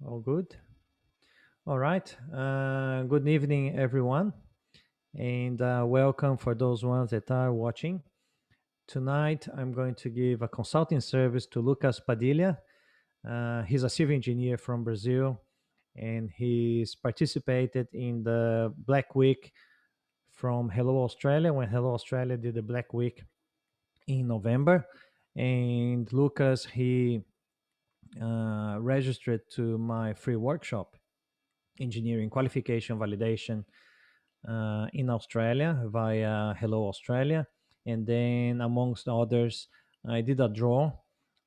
All good? All right. Good evening, everyone, and welcome for those ones that are watching. Tonight, I'm going to give a consulting service to Lucas Padilha. He's a civil engineer from Brazil, and he's participated in the Black Week from Hello Australia when Hello Australia did the Black Week in November. And Lucas, he registered to my free workshop engineering qualification validation in Australia via Hello Australia. And then, amongst others, I did a draw,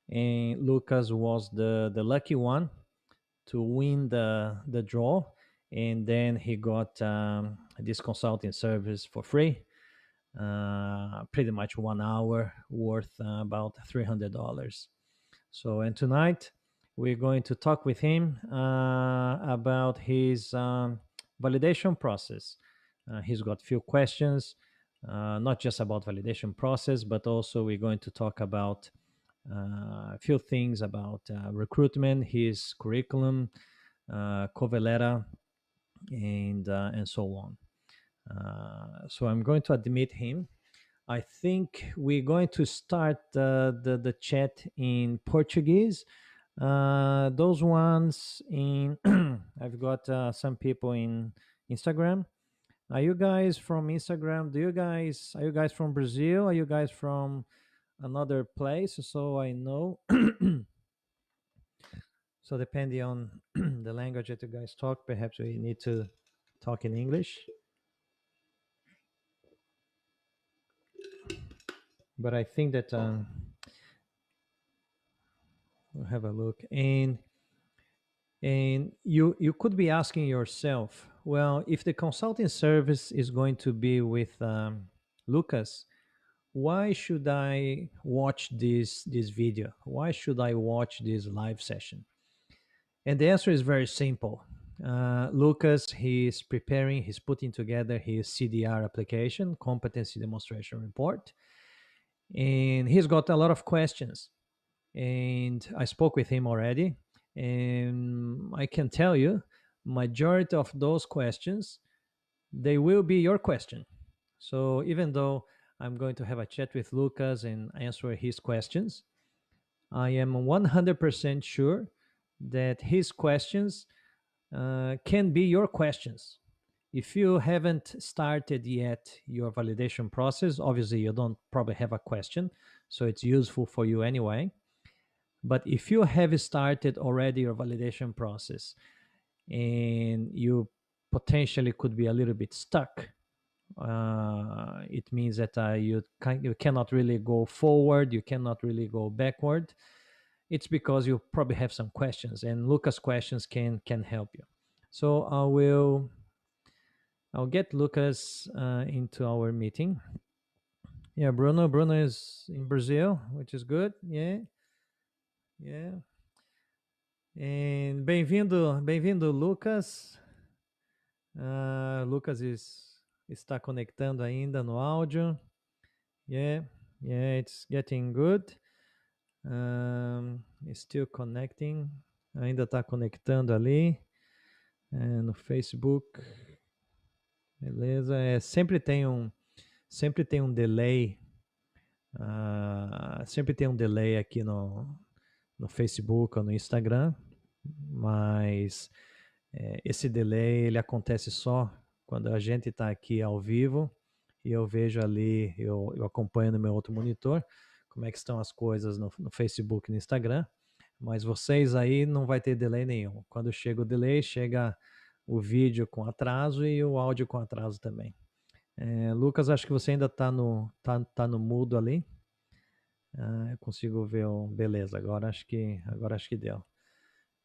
and Lucas was the lucky one to win the draw. And then he got this consulting service for free, pretty much 1 hour worth about $300. So, and tonight we're going to talk with him about his validation process. He's got few questions, not just about validation process, but also we're going to talk about a few things about recruitment, his curriculum, cover letter, and so on. So I'm going to admit him. I think we're going to start the chat in Portuguese. Those ones in I've got some people in Instagram. Are you guys from Instagram? Are you guys from Brazil? Are you guys from another place? So I know. So depending on the language that you guys talk, perhaps we need to talk in English. But I think that we'll have a look. And you could be asking yourself, well, if the consulting service is going to be with Lucas, why should I watch this video? Why should I watch this live session? And the answer is very simple. Lucas, he's putting together his CDR application, Competency Demonstration Report, and he's got a lot of questions. And I spoke with him already, and I can tell you, majority of those questions, they will be your question. So even though I'm going to have a chat with Lucas and answer his questions, I am 100% sure that his questions can be your questions. If you haven't started yet your validation process, obviously you don't probably have a question, so it's useful for you anyway. But if you have started already your validation process and you potentially could be a little bit stuck, it means that you cannot really go forward, you cannot really go backward. It's because you probably have some questions, and Lucas' questions can help you. So I'll get Lucas into our meeting. Yeah, Bruno is in Brazil, which is good. Yeah, yeah. And bem-vindo, Lucas. Lucas está conectando ainda no áudio. Yeah, yeah, it's getting good. Still connecting. Ainda está conectando ali. No Facebook. Beleza. Sempre tem um delay. Sempre tem um delay aqui no Facebook ou no Instagram, mas esse delay ele acontece só quando a gente está aqui ao vivo e eu vejo ali, eu acompanho no meu outro monitor como é que estão as coisas no Facebook e no Instagram, mas vocês aí não vai ter delay nenhum. Quando chega o delay, chega o vídeo com atraso e o áudio com atraso também. Lucas, acho que você ainda está no mudo ali. Eu consigo ver beleza, agora acho que deu.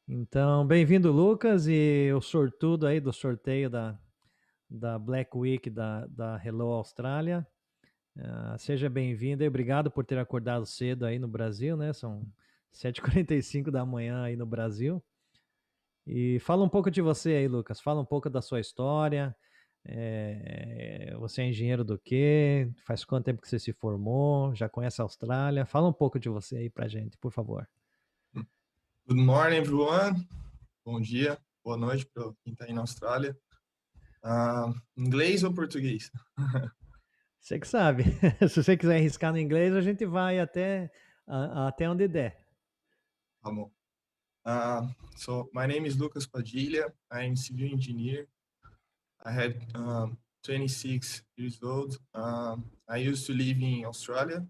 Então, bem-vindo, Lucas, e o sortudo aí do sorteio da Black Week da Hello Austrália. Seja bem-vindo e obrigado por ter acordado cedo aí no Brasil, né? São 7h45 da manhã aí no Brasil. E fala um pouco de você aí, Lucas. Fala um pouco da sua história. Você é engenheiro do quê? Faz quanto tempo que você se formou? Já conhece a Austrália? Fala um pouco de você aí pra gente, por favor. Good morning, everyone. bom dia, boa noite para quem está aí na Austrália. Inglês ou português? Você que sabe. Se você quiser arriscar no inglês, a gente vai até onde der. Tá bom. So my name is Lucas Padilha. I'm civil engineer. I had 26 years old. I used to live in Australia.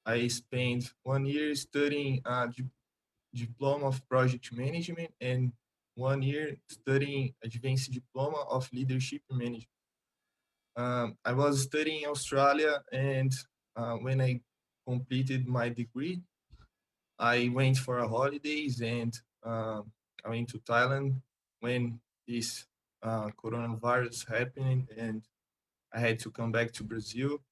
I spent 1 year studying diploma of project management and 1 year studying advanced diploma of leadership management. I was studying in Australia, and when I completed my degree, I went for a holidays, and I went to Thailand when this coronavirus happened, and I had to come back to Brazil.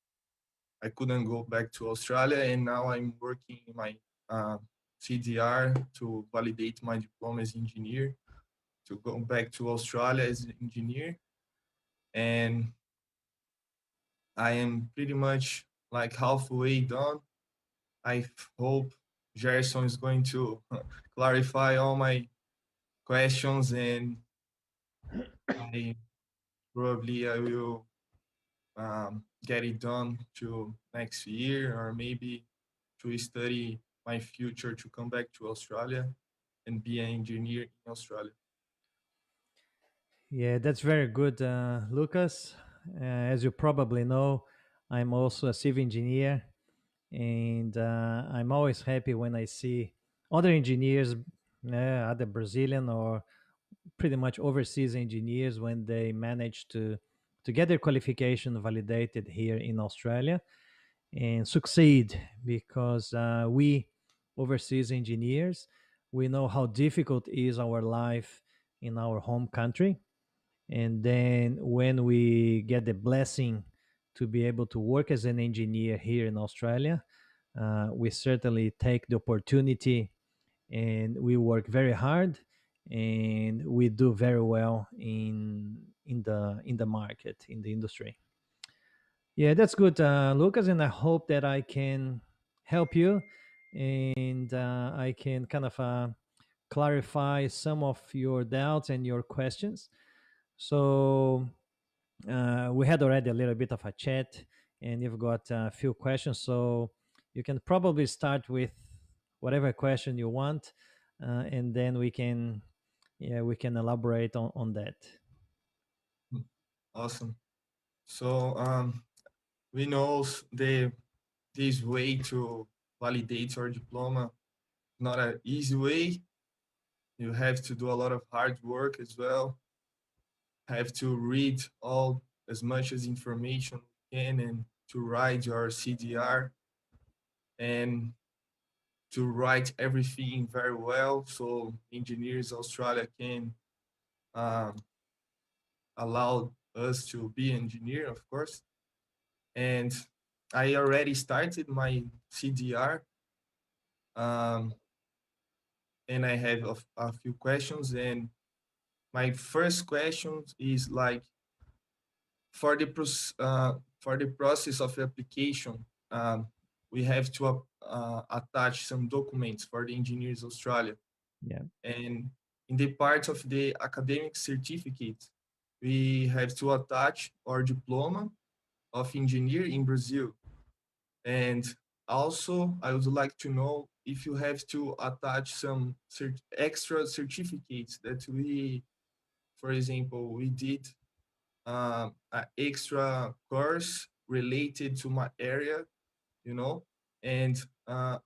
I couldn't go back to Australia, and now I'm working in my uh, CDR to validate my diploma as engineer to go back to Australia as an engineer. And I am pretty much like halfway done. I hope Gerson is going to clarify all my questions, and I I will get it done to next year, or maybe to study my future to come back to Australia and be an engineer in Australia. Yeah, that's very good, Lucas. As you probably know, I'm also a civil engineer, and I'm always happy when I see other engineers, other Brazilian or pretty much overseas engineers, when they manage to get their qualification validated here in Australia and succeed, because we overseas engineers, we know how difficult is our life in our home country, and then when we get the blessing to be able to work as an engineer here in Australia, we certainly take the opportunity, and we work very hard, and we do very well in the market, in the industry. Yeah, that's good, Lucas, and I hope that I can help you, and I can kind of clarify some of your doubts and your questions. So we had already a little bit of a chat, and you've got a few questions, so you can probably start with whatever question you want, and then we can elaborate on that. Awesome. So we know this way to validate your diploma not an easy way. You have to do a lot of hard work as well. Have to read all as much as information you can, and to write your CDR, and to write everything very well so engineers Australia can um, allow us to be engineer, of course. And I already started my CDR, um, and I have a few questions. And my first question is like, for the process of application, we have to attach some documents for the engineers Australia. Yeah. And in the part of the academic certificate, we have to attach our diploma of engineer in Brazil. And also, I would like to know if you have to attach some extra certificates that we, for example, we did an extra course related to my area, you know. And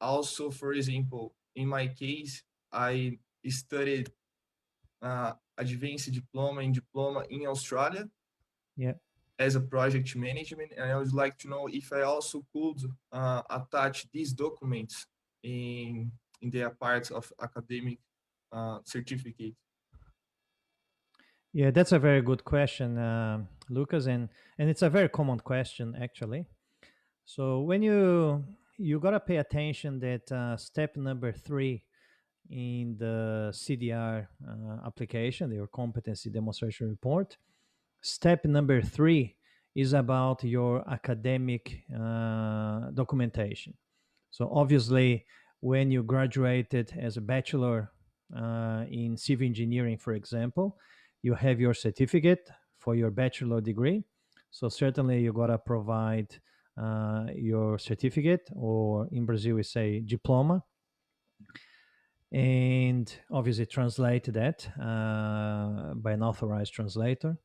also, for example, in my case, I studied advanced diploma and diploma in Australia Yeah. as a project management, and I would like to know if I also could attach these documents in their parts of academic certificate. Yeah, that's a very good question, Lucas, and it's a very common question, actually. So when you gotta pay attention that step number 3 in the CDR application, your competency demonstration report, step number 3 is about your academic documentation. So obviously, when you graduated as a bachelor in civil engineering, for example, you have your certificate for your bachelor degree. So certainly you gotta provide your certificate, or in Brazil we say diploma, and obviously translate that by an authorized translator.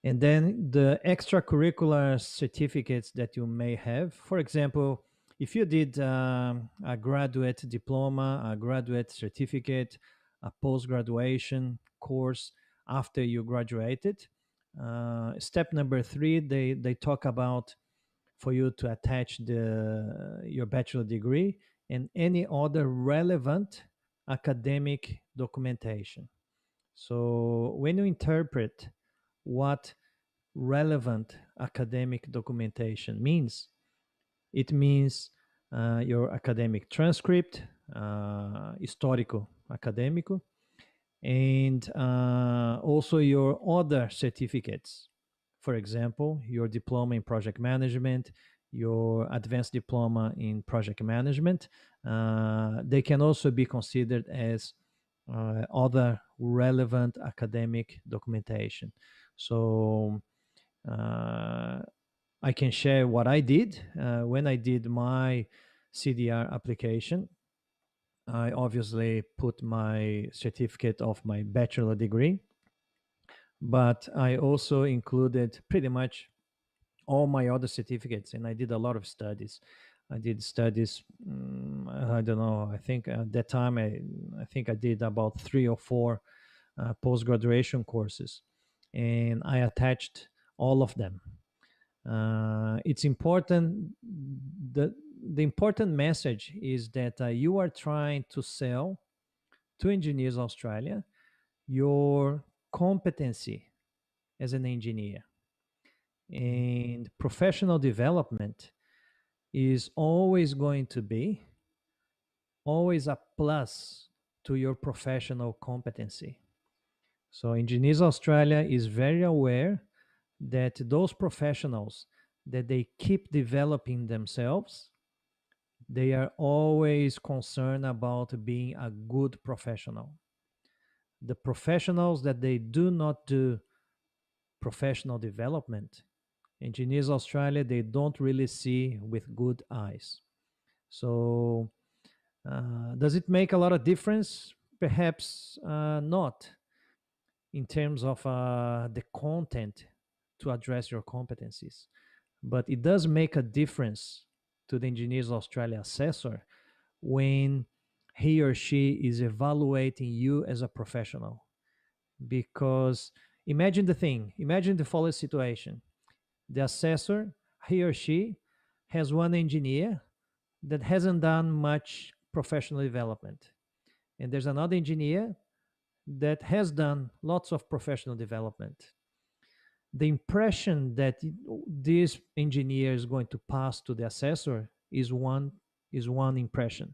And then the extracurricular certificates that you may have. For example, if you did a graduate diploma, a graduate certificate, a post graduation course after you graduated, step number three, they talk about for you to attach your bachelor degree and any other relevant academic documentation. So when you interpret what relevant academic documentation means, it means your academic transcript, histórico acadêmico, and also your other certificates. For example, your diploma in project management, your advanced diploma in project management, they can also be considered as other relevant academic documentation. So uh, I can share what I did when I did my CDR application. I obviously put my certificate of my bachelor degree, but I also included pretty much all my other certificates, and I did a lot of studies. I did studies. I don't know. I think at that time, I think I did about 3 or 4 post graduation courses, and I attached all of them. It's important. The important message is that you are trying to sell to Engineers Australia your competency as an engineer, and professional development is always going to be always a plus to your professional competency. So Engineers Australia is very aware that those professionals that they keep developing themselves, they are always concerned about being a good professional. The professionals that they do not do professional development, Engineers Australia, they don't really see with good eyes. So, does it make a lot of difference? Perhaps not in terms of the content to address your competencies, but it does make a difference to the Engineers Australia assessor when he or she is evaluating you as a professional. Because imagine the following situation: the assessor, he or she, has one engineer that hasn't done much professional development, and there's another engineer that has done lots of professional development. The impression that this engineer is going to pass to the assessor is one impression,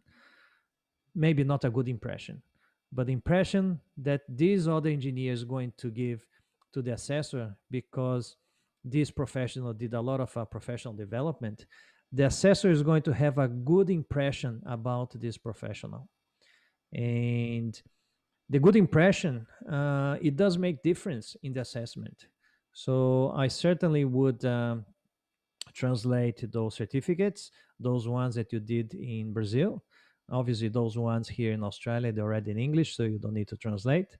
maybe not a good impression, but the impression that this other engineer is going to give to the assessor, because this professional did a lot of professional development, the assessor is going to have a good impression about this professional. And the good impression, it does make difference in the assessment. So I certainly would translate those certificates, those ones that you did in Brazil. Obviously, those ones here in Australia, they're already in English, so you don't need to translate.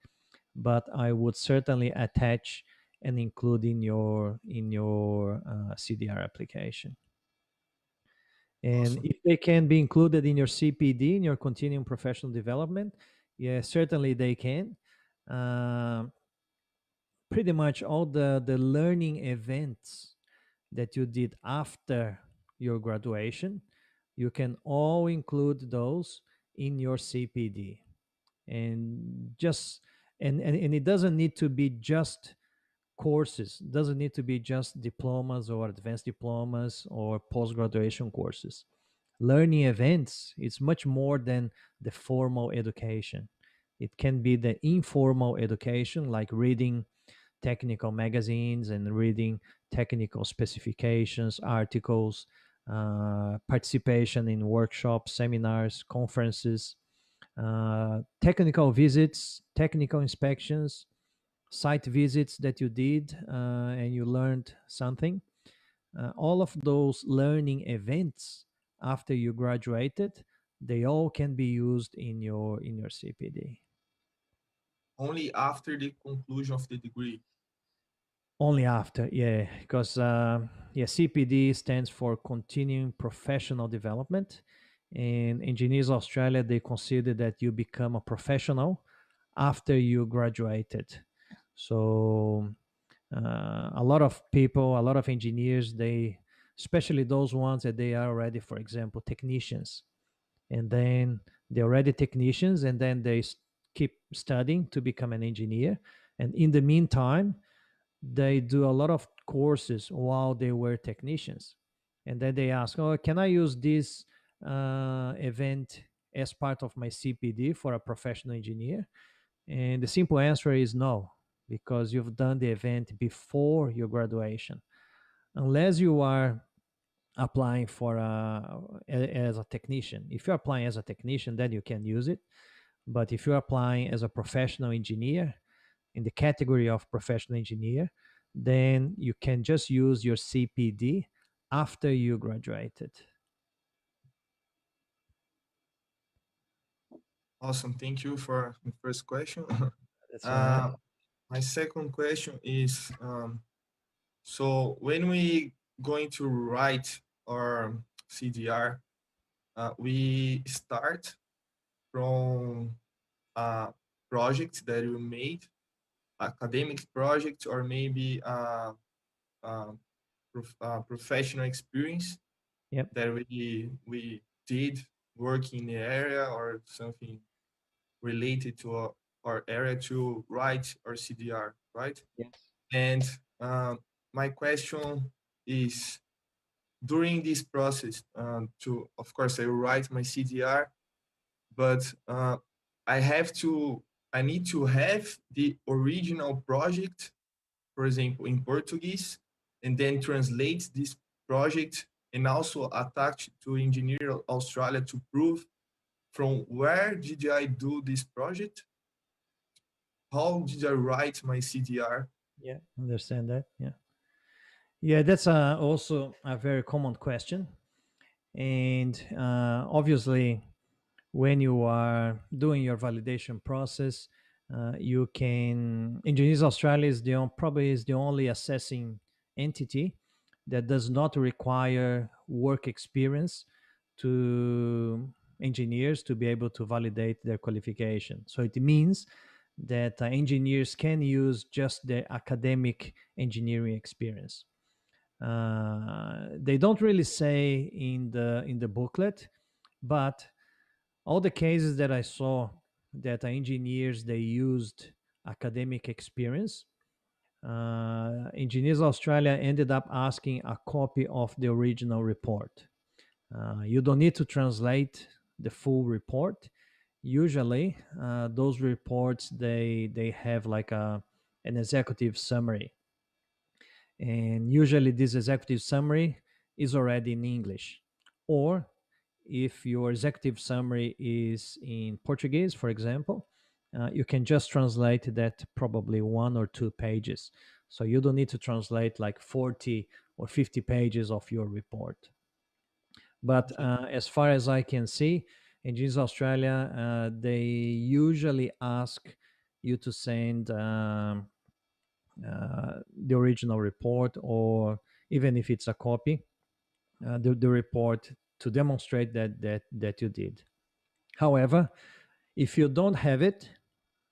But I would certainly attach and include in your CDR application. And Awesome. if they can be included in your CPD, in your continuing professional development, yeah, certainly they can. Um Pretty much all the learning events that you did after your graduation, you can all include those in your CPD. And just and it doesn't need to be just courses, doesn't need to be just diplomas or advanced diplomas or post-graduation courses. Learning events, it's much more than the formal education. It can be the informal education, like reading technical magazines and reading technical specifications, articles, participation in workshops, seminars, conferences, technical visits, technical inspections, site visits that you did and you learned something. All of those learning events after you graduated, they all can be used in your CPD. Only after the conclusion of the degree. Only after, yeah, because yeah, CPD stands for Continuing Professional Development. In Engineers Australia, they consider that you become a professional after you graduated. So a lot of people, a lot of engineers, they, especially those ones that they are already, for example, technicians, and then they're already technicians, and then they keep studying to become an engineer. And in the meantime, they do a lot of courses while they were technicians, and then they ask, oh, can I use this event as part of my CPD for a professional engineer? And the simple answer is no, because you've done the event before your graduation. Unless you are applying for as a technician. If you're applying as a technician, then you can use it. But if you're applying as a professional engineer, in the category of professional engineer, then you can just use your CPD after you graduated. Awesome. Thank you for the first question. That's all right. uh, my second question is, so when we going to write our CDR, we start from a project that you made, academic project, or maybe professional experience Yep. that we did work in the area or something related to our area to write our CDR, right? Yes. And my question is, during this process, to of course I will write my CDR, but I need to have the original project, for example, in Portuguese, and then translate this project and also attach to Engineer Australia to prove from where did I do this project, how did I write my CDR. Yeah. Understand that. Yeah. Yeah, that's also a very common question. And obviously, when you are doing your validation process, you can, Engineers Australia is probably is the only assessing entity that does not require work experience to engineers to be able to validate their qualification. So it means that engineers can use just their academic engineering experience. They don't really say in the booklet, but all the cases that I saw that engineers they used academic experience, Engineers Australia ended up asking a copy of the original report. You don't need to translate the full report. Usually, those reports they have like an executive summary, and usually this executive summary is already in English, or if your executive summary is in Portuguese, for example, you can just translate that probably 1 or 2 pages. So you don't need to translate like 40 or 50 pages of your report. But Okay. as far as I can see, in GIS Australia, they usually ask you to send the original report, or even if it's a copy, the report to demonstrate that you did. However, if you don't have it,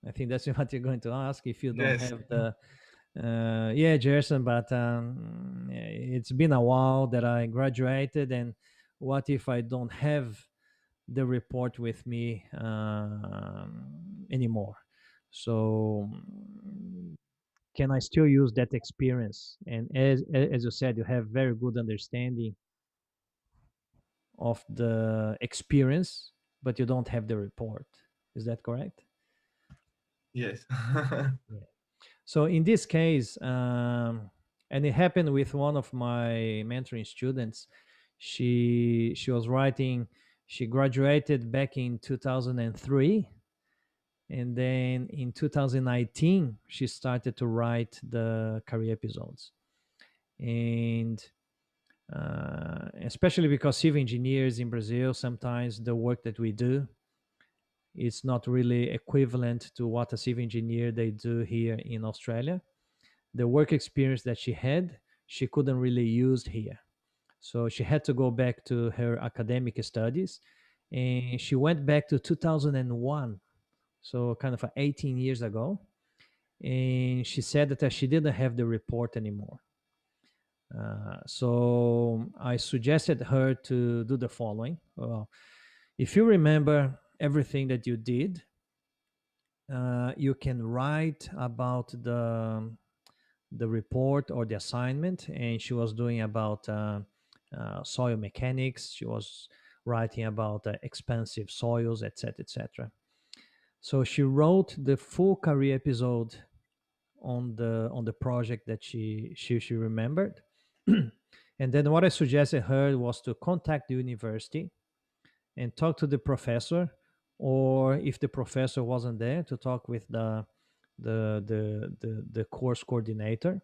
I think that's what you're going to ask. If you don't Yes. have the, yeah, Jerson, but it's been a while that I graduated, and what if I don't have the report with me anymore? So, can I still use that experience? And as you said, you have very good understanding of the experience, but you don't have the report. Is that correct? Yes. Yeah. So in this case, and it happened with one of my mentoring students. She was writing She graduated back in 2003, and then in 2019 she started to write the career episodes. And especially because civil engineers in Brazil, sometimes the work that we do is not really equivalent to what a civil engineer they do here in Australia. The work experience that she had, she couldn't really use here. So she had to go back to her academic studies, and she went back to 2001, so kind of 18 years ago. And she said that she didn't have the report anymore. So I suggested her to do the following. Well, if you remember everything that you did, you can write about the report or the assignment. And she was doing about soil mechanics. She was writing about expensive soils, etc., etc. So she wrote the full career episode on the project that she remembered. And then what I suggested her was to contact the university and talk to the professor, or if the professor wasn't there, to talk with the course coordinator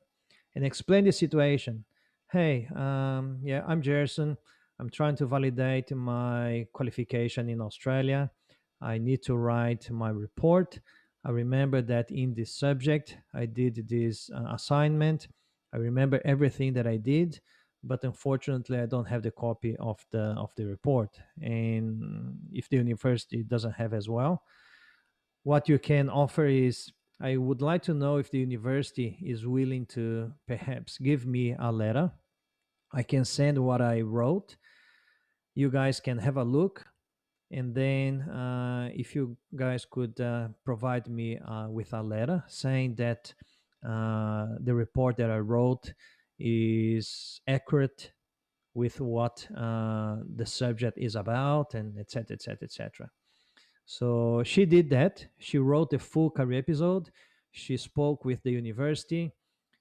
and explain the situation. Hey, yeah, I'm Jerson. I'm trying to validate my qualification in Australia. I need to write my report. I remember that in this subject, I did this assignment. I remember everything that I did, but unfortunately, I don't have the copy of the report. And if the university doesn't have as well, what you can offer is, I would like to know if the university is willing to perhaps give me a letter. I can send what I wrote. You guys can have a look. And then, if you guys could provide me with a letter saying that the report that I wrote is accurate with what the subject is about, and etc., etc., etc. So she did that. She wrote the full career episode. She spoke with the university.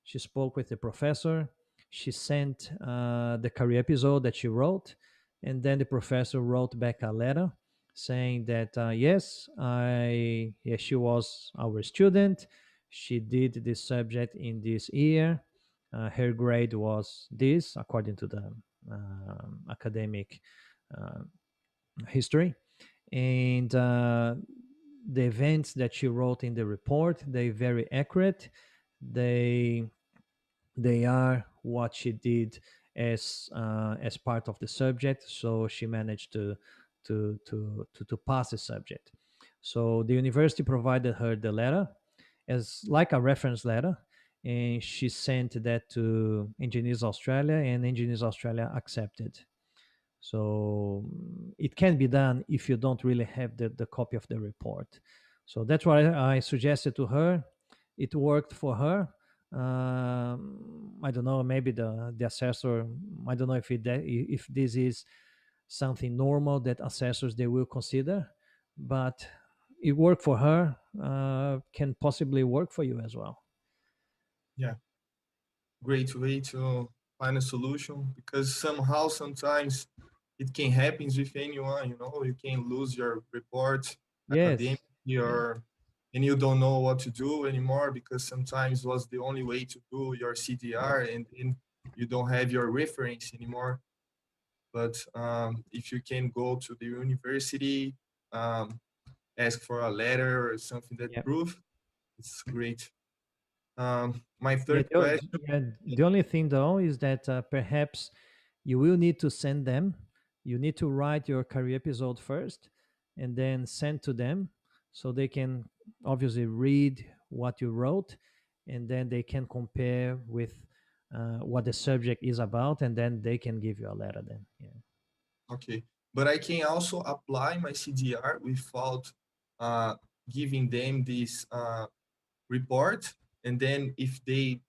She spoke with the professor. She sent the career episode that she wrote. And then the professor wrote back a letter saying that, yes, she was our student. She did this subject in this year. Her grade was this, according to the academic uh, history. And the events that she wrote in the report, they very accurate. They they are what she did as part of the subject, so she managed to pass the subject. So the university provided her the letter as like a reference letter, and she sent that to Engineers Australia, and Engineers Australia accepted. So it can be done if you don't really have the copy of the report. So that's what I suggested to her. It worked for her. I don't know, maybe the assessor, I don't know if this is something normal that assessors they will consider, but it worked for her. Can possibly work for you as well. Yeah, great way to find a solution, because somehow sometimes it can happen with anyone. You can lose your report Yes. academically, Yeah. or and you don't know what to do anymore, because sometimes was the only way to do your CDR, and then you don't have your reference anymore. But if you can go to the university, um, ask for a letter or something that Yeah. proof, it's great. My Yeah, third question. the only thing though is that perhaps you will need to send them. You need to write your career episode first and then send to them so they can obviously read what you wrote, and then they can compare with what the subject is about, and then they can give you a letter then. Yeah. Okay, but I can also apply my CDR without uh, giving them this report, and then if they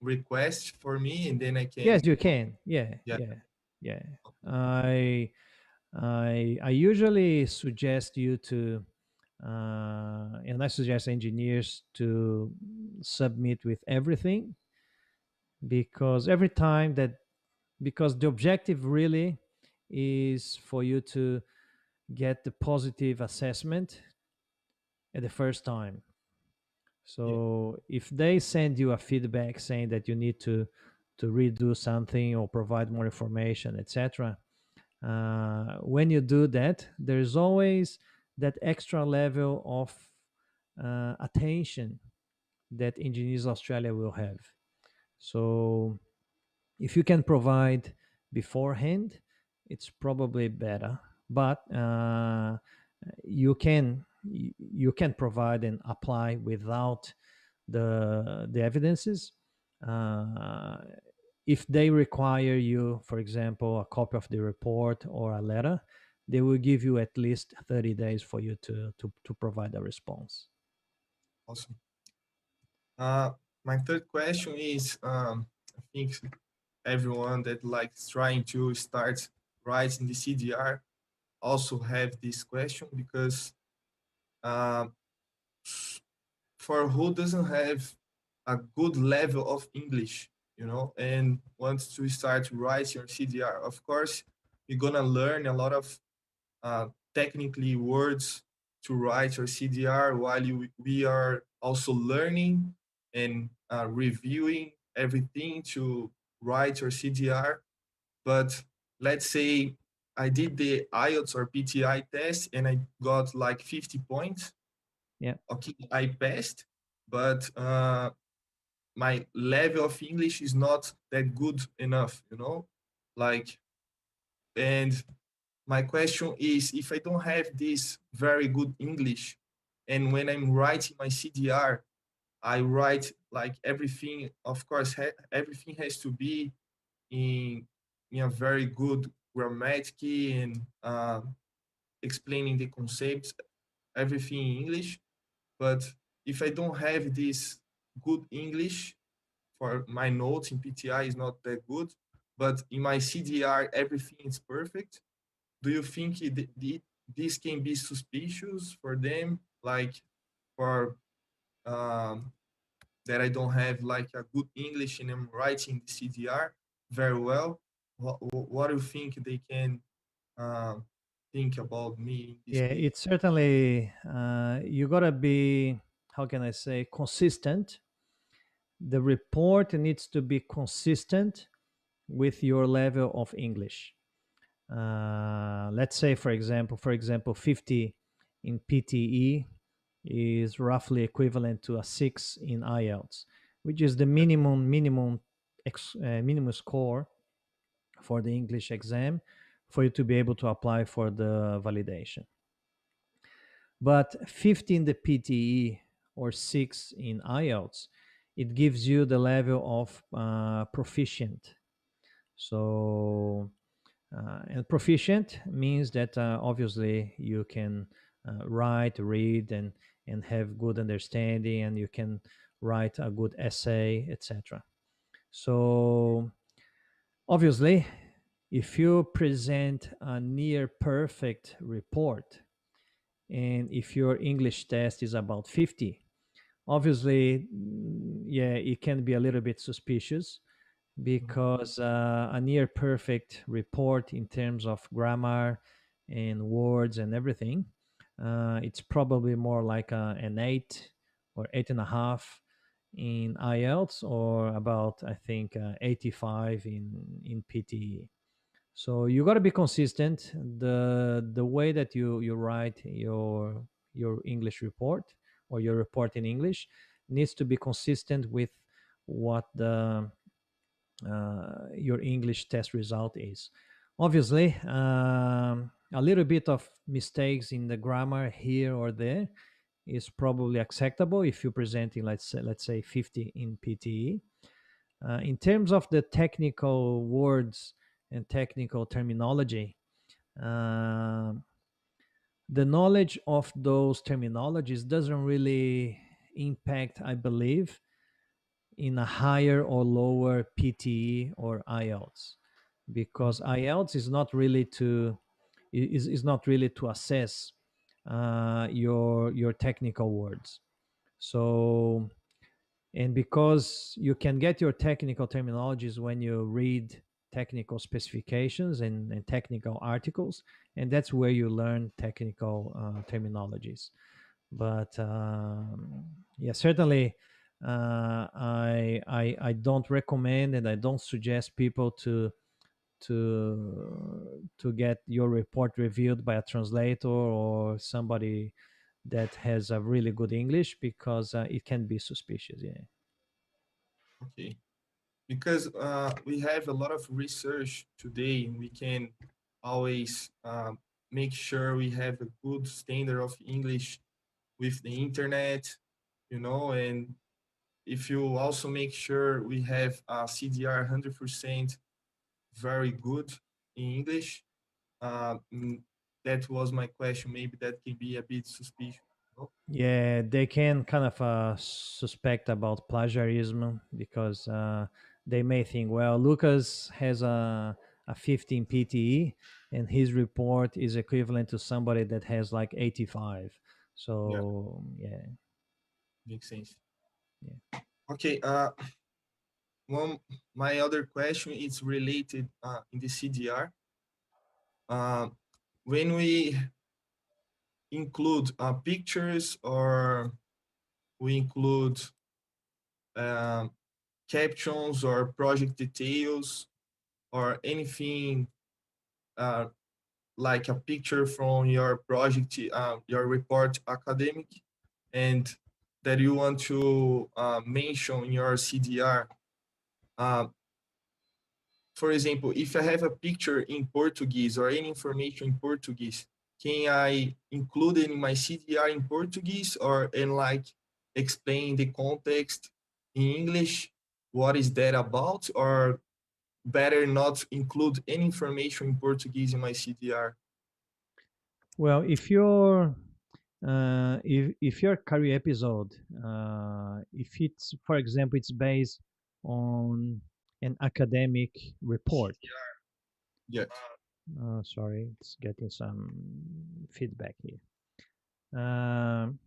request for me, and then I Yes, can. you can. Yeah, Yeah. yeah, yeah. I I usually suggest you to, and I suggest engineers to submit with everything, because every time that, because the objective really is for you to get the positive assessment at the first time. Yeah. So if they send you a feedback saying that you need to redo something or provide more information, etc., when you do that, there's always that extra level of attention that Engineers Australia will have. So if you can provide beforehand, it's probably better. But you can provide and apply without the evidences. Uh, if they require you, for example, a copy of the report or a letter, they will give you at least 30 days for you to provide a response. Awesome. Uh, my third question is, I think everyone that likes trying to start writing the CDR also have this question because uh, for who doesn't have a good level of English, and wants to start writing your CDR, of course, you're gonna learn a lot of uh, technically words to write your CDR while we are also learning and reviewing everything to write your CDR. But let's say I did the IELTS or PTI test and I got like 50 points. Yeah. Okay, I passed, but my level of English is not that good enough. Like, and my question is, if I don't have this very good English, and when I'm writing my CDR, I write like everything, of course, everything has to be in, in a very good grammatic and explaining the concepts, everything in English. But if I don't have this good English, for my notes in PTI is not that good, but in my CDR, everything is perfect. Do you think this can be suspicious for them, like for that I don't have like a good English and I'm writing the CDR very well? What do you think they can uh, think about me in this Yeah, case? it's certainly you gotta be, how can I say, consistent. The report needs to be consistent with your level of English. Let's say, for example, 50 in PTE is roughly equivalent to a 6 in IELTS, which is the minimum score for the English exam for you to be able to apply for the validation. But 50 in the PTE or 6 in IELTS, it gives you the level of proficient. So, and proficient means that obviously you can write, read, and have good understanding, and you can write a good essay, etc. So, obviously, if you present a near perfect report, and if your English test is about 50, obviously, yeah, it can be a little bit suspicious Mhm. because a near perfect report in terms of grammar and words and everything, it's probably more like an 8 or 8.5 in IELTS, or about, I think, 85 in PTE. So you got to be consistent. The way that you write your English report, or your report in English, needs to be consistent with what the your English test result is. Obviously, a little bit of mistakes in the grammar here or there is probably acceptable if you're presenting, let's say 50 in PTE. In terms of the technical words and technical terminology, um, the knowledge of those terminologies doesn't really impact, I believe, in a higher or lower PTE or IELTS, because IELTS is not really to assess your technical words. So, and because you can get your technical terminologies when you read technical specifications and technical articles, and that's where you learn technical terminologies. But yeah, certainly, I don't recommend and I don't suggest people to get your report reviewed by a translator or somebody that has a really good English, because it can be suspicious. Yeah. Okay. Because we have a lot of research today, we can always make sure we have a good standard of English with the internet, and if you also make sure we have CDR 100% very good in English, uh, mm, that was my question. Maybe that can be a bit suspicious. Yeah, they can kind of suspect about plagiarism, because they may think, well, Lucas has a 15 PTE and his report is equivalent to somebody that has like 85. Yeah, So, yeah, makes sense. yeah. Okay. One, my other question is related in the CDR. Uh, when we include pictures or we include um, captions or project details or anything uh, like a picture from your project, your report academic, and that you want to mention in your CDR. Uh, for example, if I have a picture in Portuguese or any information in Portuguese, can I include it in my CDR in Portuguese or and like explain the context in English? What is that about? Or better not include any information in Portuguese in my CDR? Well, if your career episode, if it's, for example, it's based on an academic report. Yes. Sorry, it's getting some feedback here. Um,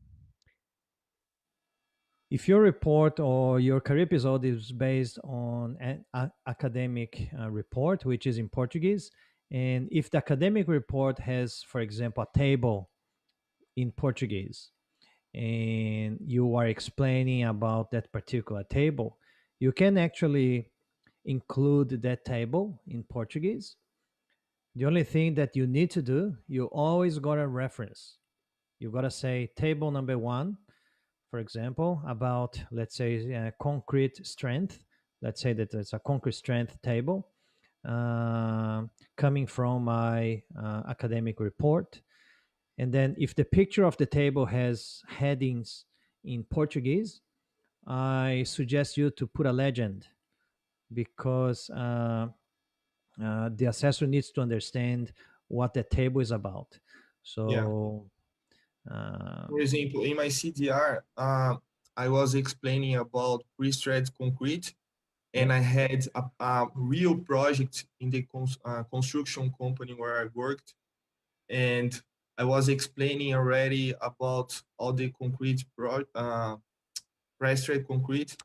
if your report or your career episode is based on an academic report, which is in Portuguese, and if the academic report has, for example, a table in Portuguese, and you are explaining about that particular table, you can actually include that table in Portuguese. The only thing that you need to do, you always got to reference. You got to say table number one, for example, about, let's say, concrete strength. Let's say that it's a concrete strength table uh, coming from my academic report. And then if the picture of the table has headings in Portuguese, I suggest you to put a legend, because the assessor needs to understand what the table is about. Yeah. So, uh, For example, in my CDR, I was explaining about pre-stressed concrete, yeah, and I had a real project in the construction company where I worked, and I was explaining already about all the concrete pre-stressed concrete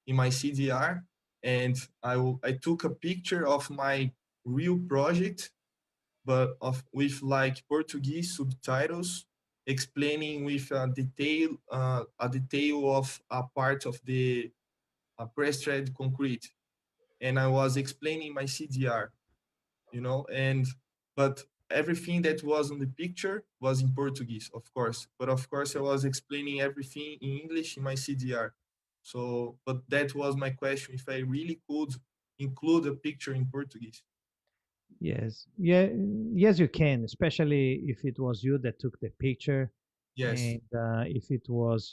in my CDR, and I took a picture of my real project but with like Portuguese subtitles explaining with a detail of a part of the pre-stressed concrete, and I was explaining my CDR, and but everything that was on the picture was in Portuguese, of course, but of course I was explaining everything in English in my CDR. So, but that was my question: if I really could include a picture in Portuguese. yes, yeah, yes, you can, especially if it was you that took the picture, Yes. and if it was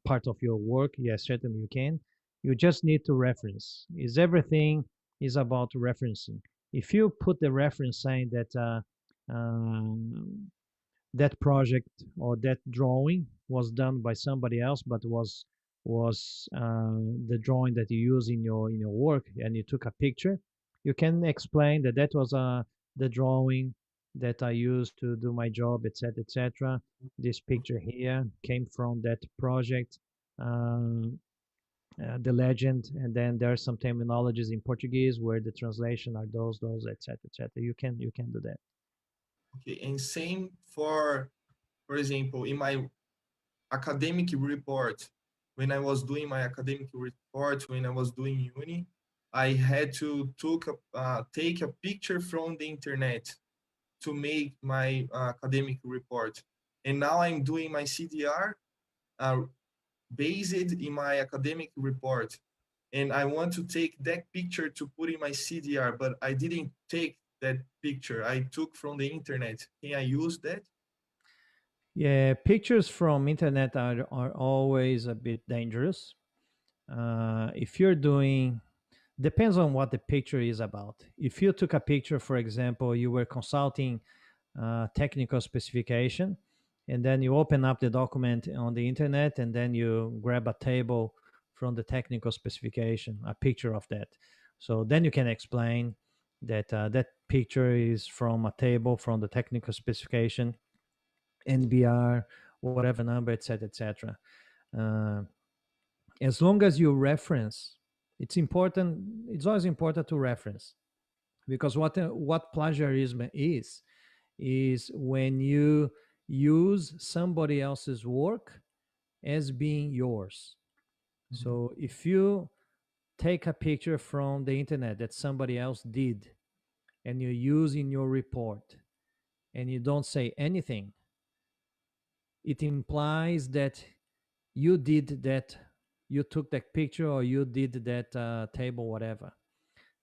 part of your work. Yes, certainly you can. You just need to reference. Is everything is about referencing. If you put the reference saying that that project or that drawing was done by somebody else, but was the drawing that you use in your work, and you took a picture, you can explain that that was the drawing that I used to do my job, etc., etc. This picture here came from that project. Um, the legend, and then there are some terminologies in Portuguese where the translation are those, etc., etc. You can do that. Okay, and same for example, in my academic report, when I was doing my academic report, when I was doing uni, I had to take a picture from the internet to make my academic report. And now I'm doing my CDR uh, based in my academic report. And I want to take that picture to put in my CDR, but I didn't take that picture. I took from the internet. Can I use that? Yeah, pictures from internet are always a bit dangerous. If you're doing, depends on what the picture is about. If you took a picture, for example, you were consulting technical specification, and then you open up the document on the internet, and then you grab a table from the technical specification, a picture of that. So then you can explain that that picture is from a table from the technical specification, NBR, whatever number, etc., etc. Uh, as long as you reference, it's important. It's always important to reference, because what plagiarism is when you use somebody else's work as being yours. Mhm. So if you take a picture from the internet that somebody else did and you use in your report and you don't say anything, it implies that you did that, you took that picture or you did that table, whatever.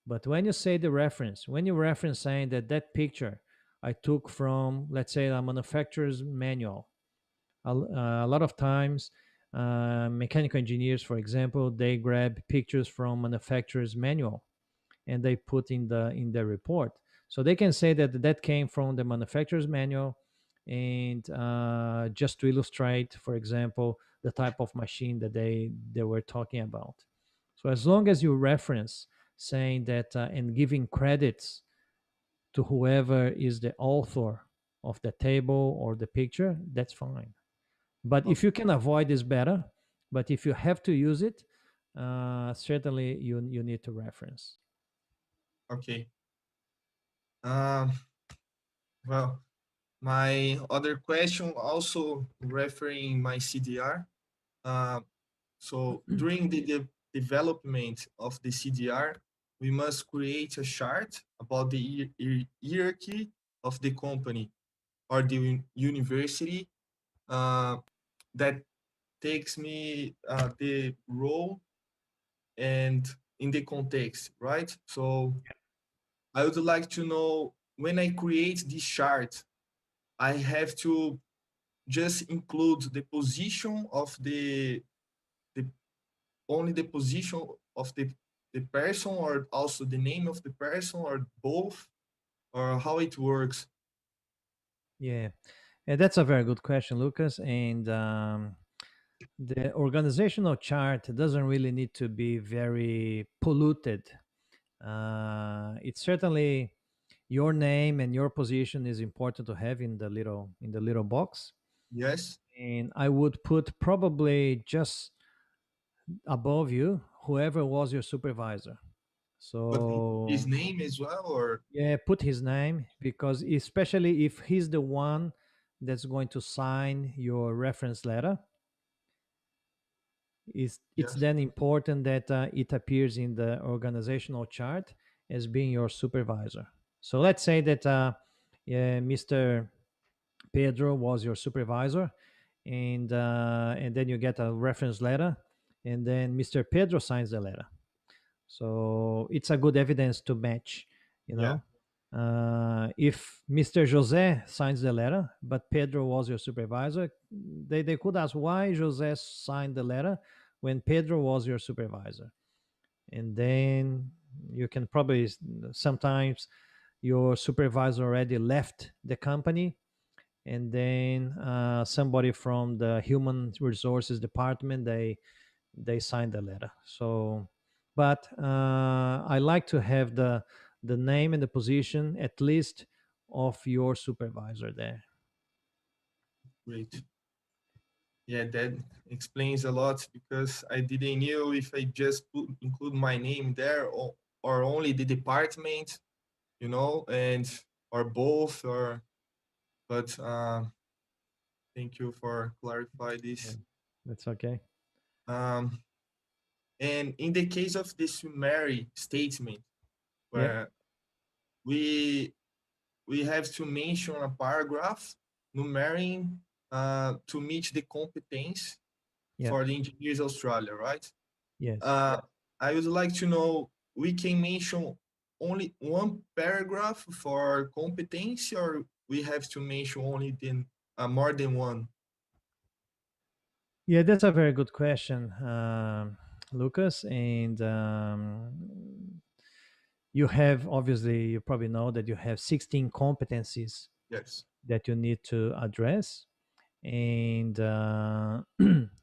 But when you say the reference, when you reference saying that that picture I took from, let's say, a manufacturer's manual, a lot of times, mechanical engineers, for example, they grab pictures from manufacturer's manual and they put in the report. So they can say that that came from the manufacturer's manual, and just to illustrate, for example, the type of machine that they were talking about. So as long as you reference saying that and giving credits to whoever is the author of the table or the picture, that's fine. But if Okay. you can avoid this, better. But if you have to use it, certainly you need to reference. Okay. Um, well, my other question also referring my CDR. Uh, so during the development of the CDR, we must create a chart about the hierarchy of the company or the university uh, that takes me the role and in the context, right? So I would like to know when I create this chart, I have to just include the position of the only the position of the person or also the name of the person or both or how it works. Yeah, and that's a very good question, Lucas. And the organizational chart doesn't really need to be very polluted. It's certainly your name and your position is important to have in the little box. Yes, And I would put probably just above you whoever was your supervisor. but his So name as well or yeah, put his name, because especially if he's the one that's going to sign your reference letter, it's yes, then important that it appears in the organizational chart as being your supervisor. So let's say that yeah, Mr. Pedro was your supervisor, and then you get a reference letter, and then Mr. Pedro signs the letter. So it's a good evidence to match, you yeah, know. If Mr. Jose signs the letter, but Pedro was your supervisor, they could ask why Jose signed the letter when Pedro was your supervisor. And then you can probably, sometimes your supervisor already left the company, and then somebody from the human resources department, they signed the letter. So, but I like to have the name and the position at least of your supervisor there. great. Yeah, that explains a lot because I didn't know if I just include my name there or only the department, and or both or but thank you for clarify Yeah, this. that's okay. Um, and in the case of the summary statement, Yeah, where we we have to mention a paragraph numbering to meet the competence yeah, for the engineers Australia, right? yes. Uh, I would like to know we can mention only one paragraph for competency, or we have to mention only more than one. Yeah, that's a very good question, Lucas. And you have, obviously, you probably know that you have 16 competencies Yes. that you need to address. And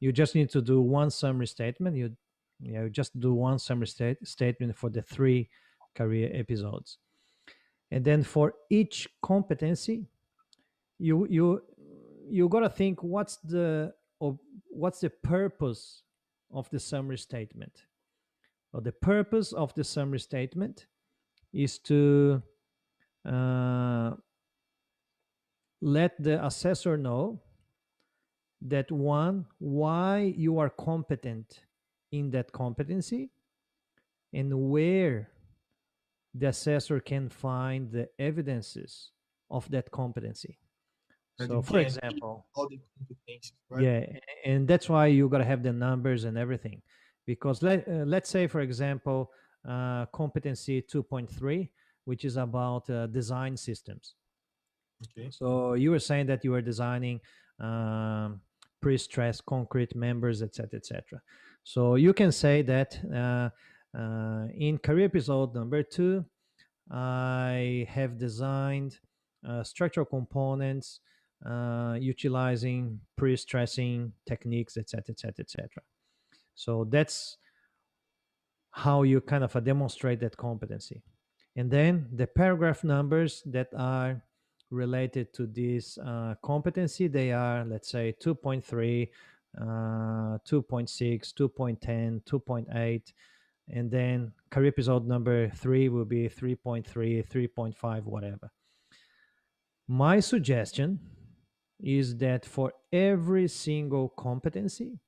you just need to do one summary statement. You just do one summary statement for the three career episodes. And then for each competency, you you got to think what's the purpose of the summary statement. Well, the purpose of the summary statement is to uh, let the assessor know that one, why you are competent in that competency, and where the assessor can find the evidences of that competency. That So you for can read example, all the competencies, right? yeah, and that's why you got to have the numbers and everything, because let's say, for example, competency 2.3, which is about design systems. Okay. So you were saying that you were designing um, pre-stressed concrete members, etc., etc. So you can say that in career episode number 2, I have designed structural components utilizing pre-stressing techniques, etc., etc., etc. So that's how you kind of demonstrate that competency. And then the paragraph numbers that are related to this competency, they are, let's say, 2.3, 2.6, 2.10, 2.8. And then career episode number 3 will be 3.3, 3.5, whatever. My suggestion is that for every single competency,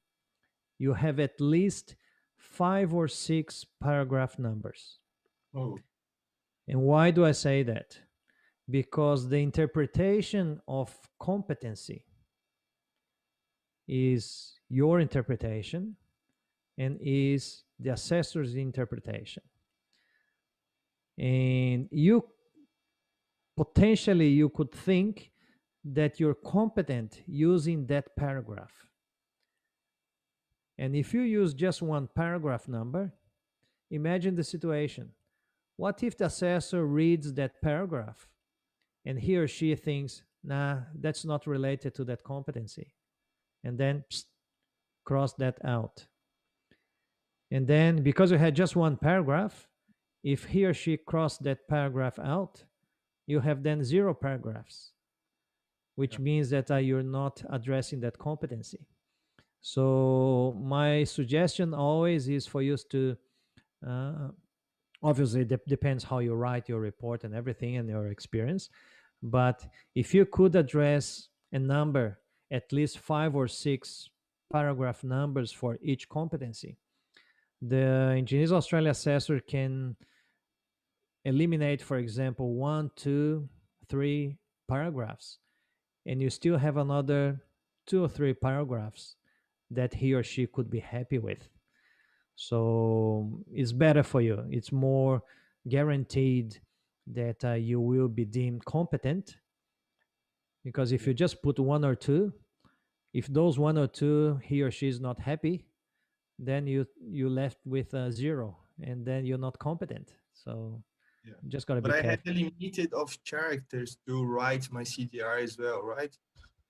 you have at least 5 or 6 paragraph numbers. Oh, And why do I say that? Because the interpretation of competency is your interpretation and is the assessor's interpretation. And you could think that you're competent using that paragraph. And if you use just one paragraph number, imagine the situation. What if the assessor reads that paragraph and he or she thinks, nah, that's not related to that competency? And then cross that out. And then because you had just one paragraph, if he or she crossed that paragraph out, you have then 0 paragraphs, which yeah. means that you're not addressing that competency. So my suggestion always is for you to uh, obviously depends how you write your report and everything and your experience, but if you could address a number, at least 5 or 6 paragraph numbers for each competency, the Engineers Australia assessor can eliminate, for example, 1, 2, 3 paragraphs, and you still have another 2 or 3 paragraphs that he or she could be happy with. So it's better for you. It's more guaranteed that you will be deemed competent, because if Yeah. you just put 1 or 2, if those 1 or 2 he or she is not happy, then you left with 0, and then you're not competent. So Yeah. you just got to But be I have a careful. limited of characters to write my CDR as well, right?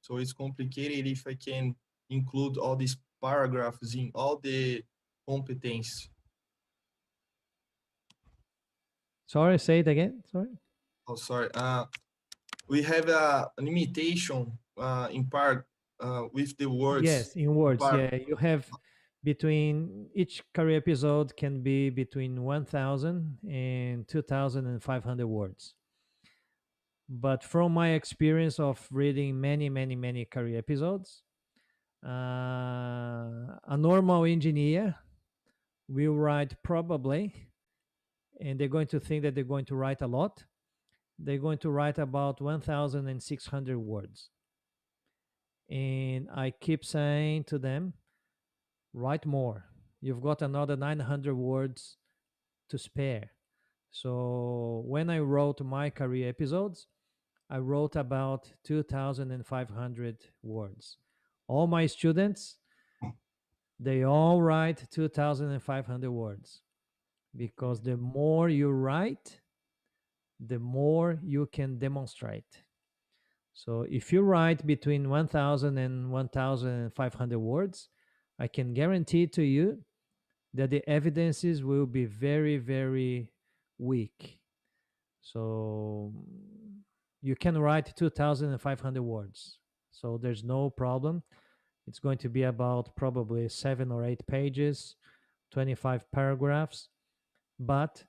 So it's complicated if I can include all these paragraphs in all the competence. Sorry, say it again. Sorry. Oh, sorry. We have a limitation in part. with the words Yes, in words. part. Yeah, you have between each career episode can be between 1,000 and 2,500 words. But from my experience of reading many, many, many career episodes, a normal engineer will write probably, and they're going to think that they're going to write a lot. They're going to write about 1,600 words. And I keep saying to them, write more. You've got another 900 words to spare. So when I wrote my career episodes, I wrote about 2,500 words. All my students, they all write 2,500 words because the more you write, the more you can demonstrate. So if you write between 1,000 and 1,500 words, I can guarantee to you that the evidences will be very, very weak. So you can write 2,500 words. So there's no problem. It's going to be about probably 7 or 8 pages, 25 paragraphs. But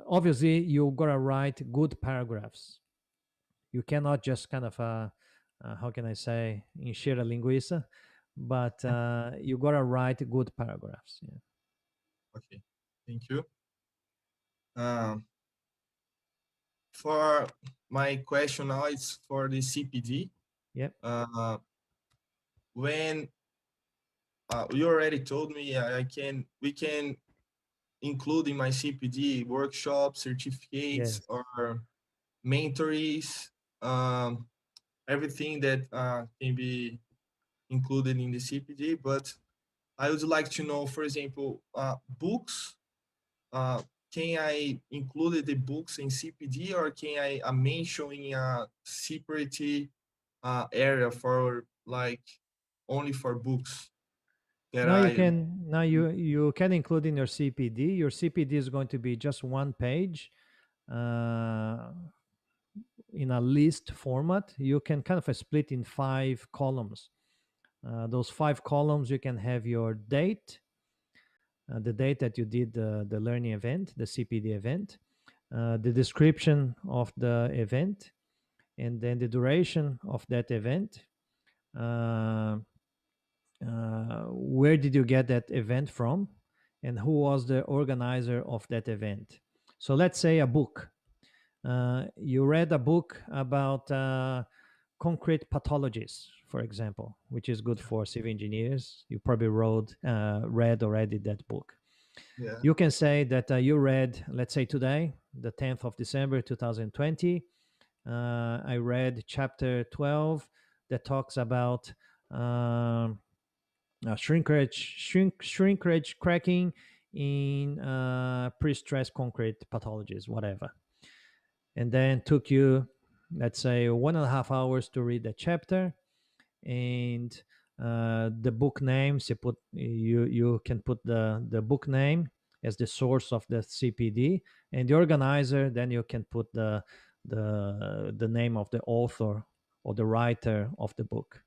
obviously, you got to write good paragraphs. You cannot just kind of, how can I say, encher a linguiça, but you got to write good paragraphs. Yeah. Okay, thank you. Um, for my question now, it's for the CPD. Yep. When you already told me we can include in my CPD workshops, certificates, Yes. or mentories, um, everything that can be included in the CPD. But I would like to know, for example, books. Uh, can I include the books in CPD, or can I mention in a separate area for like only for books that Now you I? can now you can include in your CPD. Your CPD is going to be just one page uh, in a list format. You can kind of split in 5 columns. Those 5 columns, you can have your date, the date that you did the learning event, the CPD event, the description of the event, and then the duration of that event. Uh, where did you get that event from, and who was the organizer of that event? So let's say a book. You read a book about concrete pathologies, for example, which is good for civil engineers. You probably read already that book. Yeah. You can say that you read, let's say today, the 10th of December 2020. I read chapter 12 that talks about shrinkage cracking in pre-stressed concrete pathologies, whatever. And then took you, let's say, 1.5 hours to read the chapter. And the book names, you can put the book name as the source of the CPD, and the organizer, then you can put the name of the author or the writer of the book.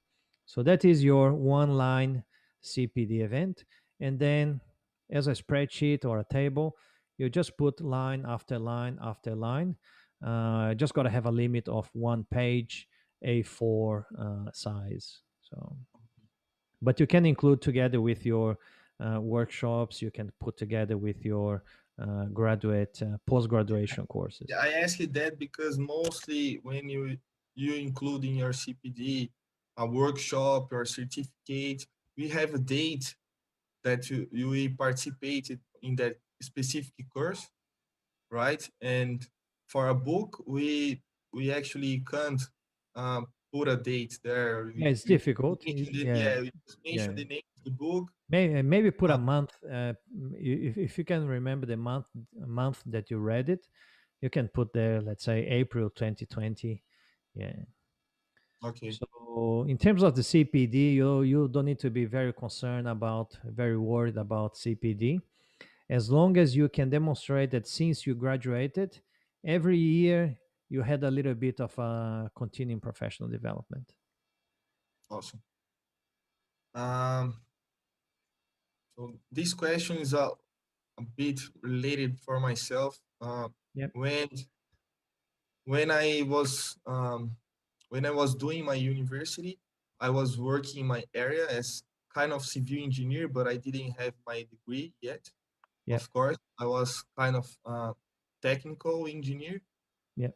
So that is your one line CPD event. And then as a spreadsheet or a table, you just put line after line after line. Just got to have a limit of 1 page A4 size. So, but you can include together with your workshops. You can put together with your graduate, post graduation courses. Yeah, I asked that because mostly when you include in your CPD a workshop or certificate, we have a date that you participated in that specific course, right? And for a book, we actually can't put a date there. Yeah, it's We just difficult. mention Yeah, we just mention yeah. the name of the book. Maybe put Uh, a month. If you can remember the month that you read it, you can put there. Let's say April 2020. Yeah. okay. So in terms of the CPD, you don't need to be very concerned about, very worried about CPD, as long as you can demonstrate that since you graduated, every year you had a little bit of a continuing professional development. Awesome. Um, so this question is a bit related for myself. Yep. When when I was when I was doing my university, I was working in my area as kind of civil engineer, but I didn't have my degree yet. Yep. Of course, I was kind of technical engineer, Yep.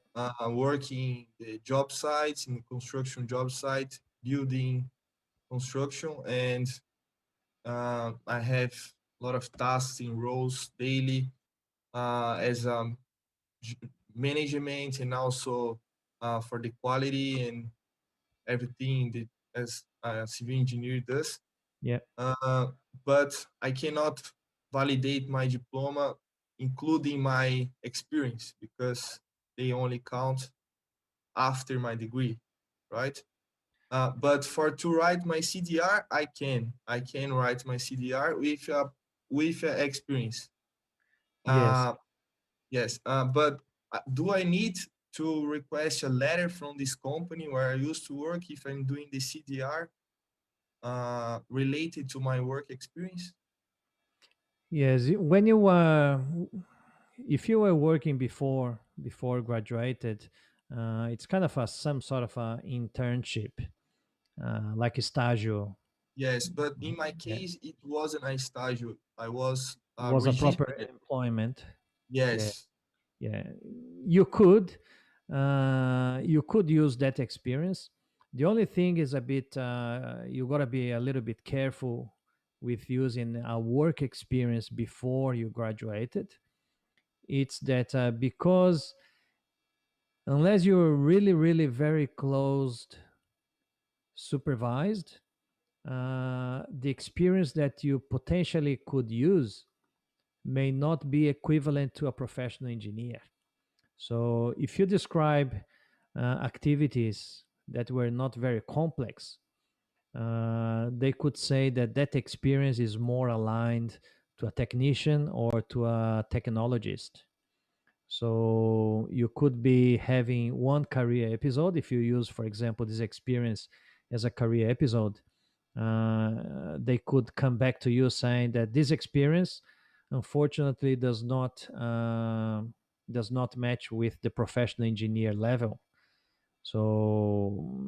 working the job sites in the construction job site, building construction, and I have a lot of tasks and roles daily as management and also for the quality and everything that as a civil engineer does. Yep. Uh, but I cannot validate my diploma, including my experience, because they only count after my degree, right? But for to write my CDR, I can write my CDR with experience. Yes. Uh, yes, but do I need to request a letter from this company where I used to work if I'm doing the CDR related to my work experience? Yes. When you were, if you were working before graduated, it's kind of a some sort of a internship, like a stage. Yes, but in my Yeah. case, it wasn't a estágio. I was Was a proper registered. employment. Yeah. Yes, Yeah. You could, you could use that experience. The only thing is a bit, you got to be a little bit careful with using a work experience before you graduated. It's that because unless you're really, really very closed, supervised, the experience that you potentially could use may not be equivalent to a professional engineer. So if you describe activities that were not very complex, they could say that that experience is more aligned to a technician or to a technologist. So you could be having one career episode if you use, for example, this experience as a career episode. They could come back to you saying that this experience, unfortunately, does not match with the professional engineer level. So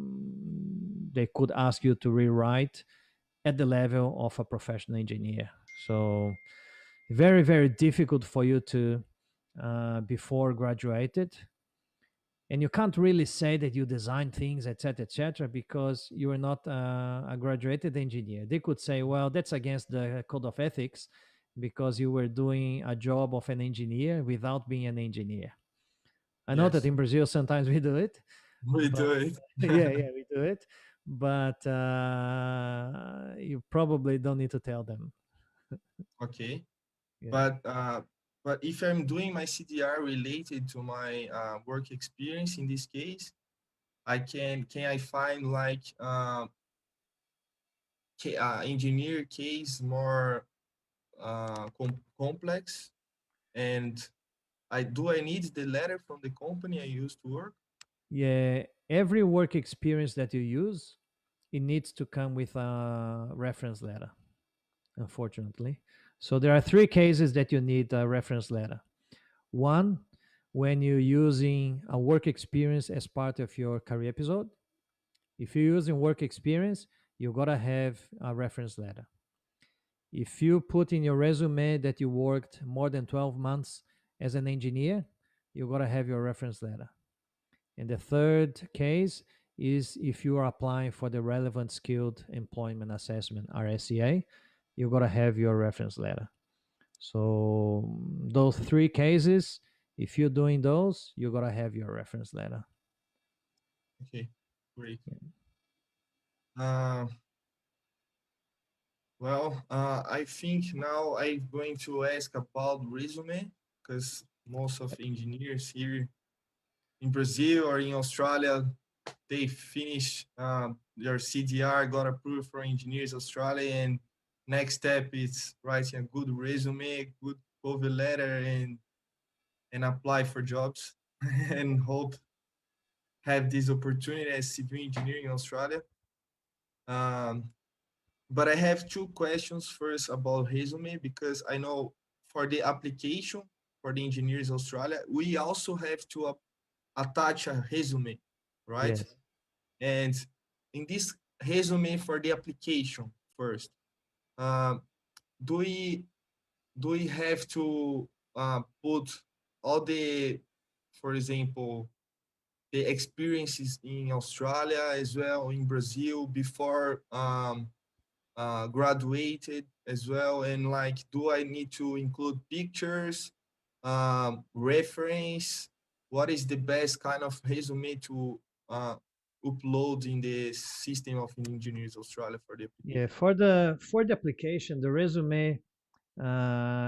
they could ask you to rewrite at the level of a professional engineer. So very, very difficult for you to before graduated, and you can't really say that you design things, etc., because you are not a graduated engineer. They could say, well, that's against the code of ethics because you were doing a job of an engineer without being an engineer. I know that yes, in Brazil sometimes we do it, we but do it. yeah, yeah, we do it, but you probably don't need to tell them. Okay, Yeah. but uh, but if I'm doing my CDR related to my work experience in this case, can I find like engineer case more complex, and I need the letter from the company I used to work? Yeah, every work experience that you use, it needs to come with a reference letter, unfortunately. So there are three cases that you need a reference letter. One, when you're using a work experience as part of your career episode. If you're using work experience, you gotta have a reference letter. If you put in your resume that you worked more than 12 months as an engineer, you gotta have your reference letter. And the third case is if you are applying for the Relevant Skilled Employment Assessment, RSEA, you got to have your reference letter. So those three cases, if you're doing those, you got to have your reference letter. Okay, great. Yeah. Uh, I think now I'm going to ask about resume, because most of engineers here in Brazil or in Australia, they finish their CDR, got approved for engineers Australia, and next step is writing a good resume, good cover letter, and apply for jobs and hope have this opportunity as civil engineer in Australia. Um, but I have two questions first about resume, because I know for the application for the engineers Australia, we also have to attach a resume, right? Yes. And in this resume for the application first, uh, do we do we have to put all the, for example, the experiences in Australia as well, in Brazil before graduated as well, and like, do I need to include pictures, reference? What is the best kind of resume to uh, upload in the system of engineers Australia for the Yeah, application? for the application, the resume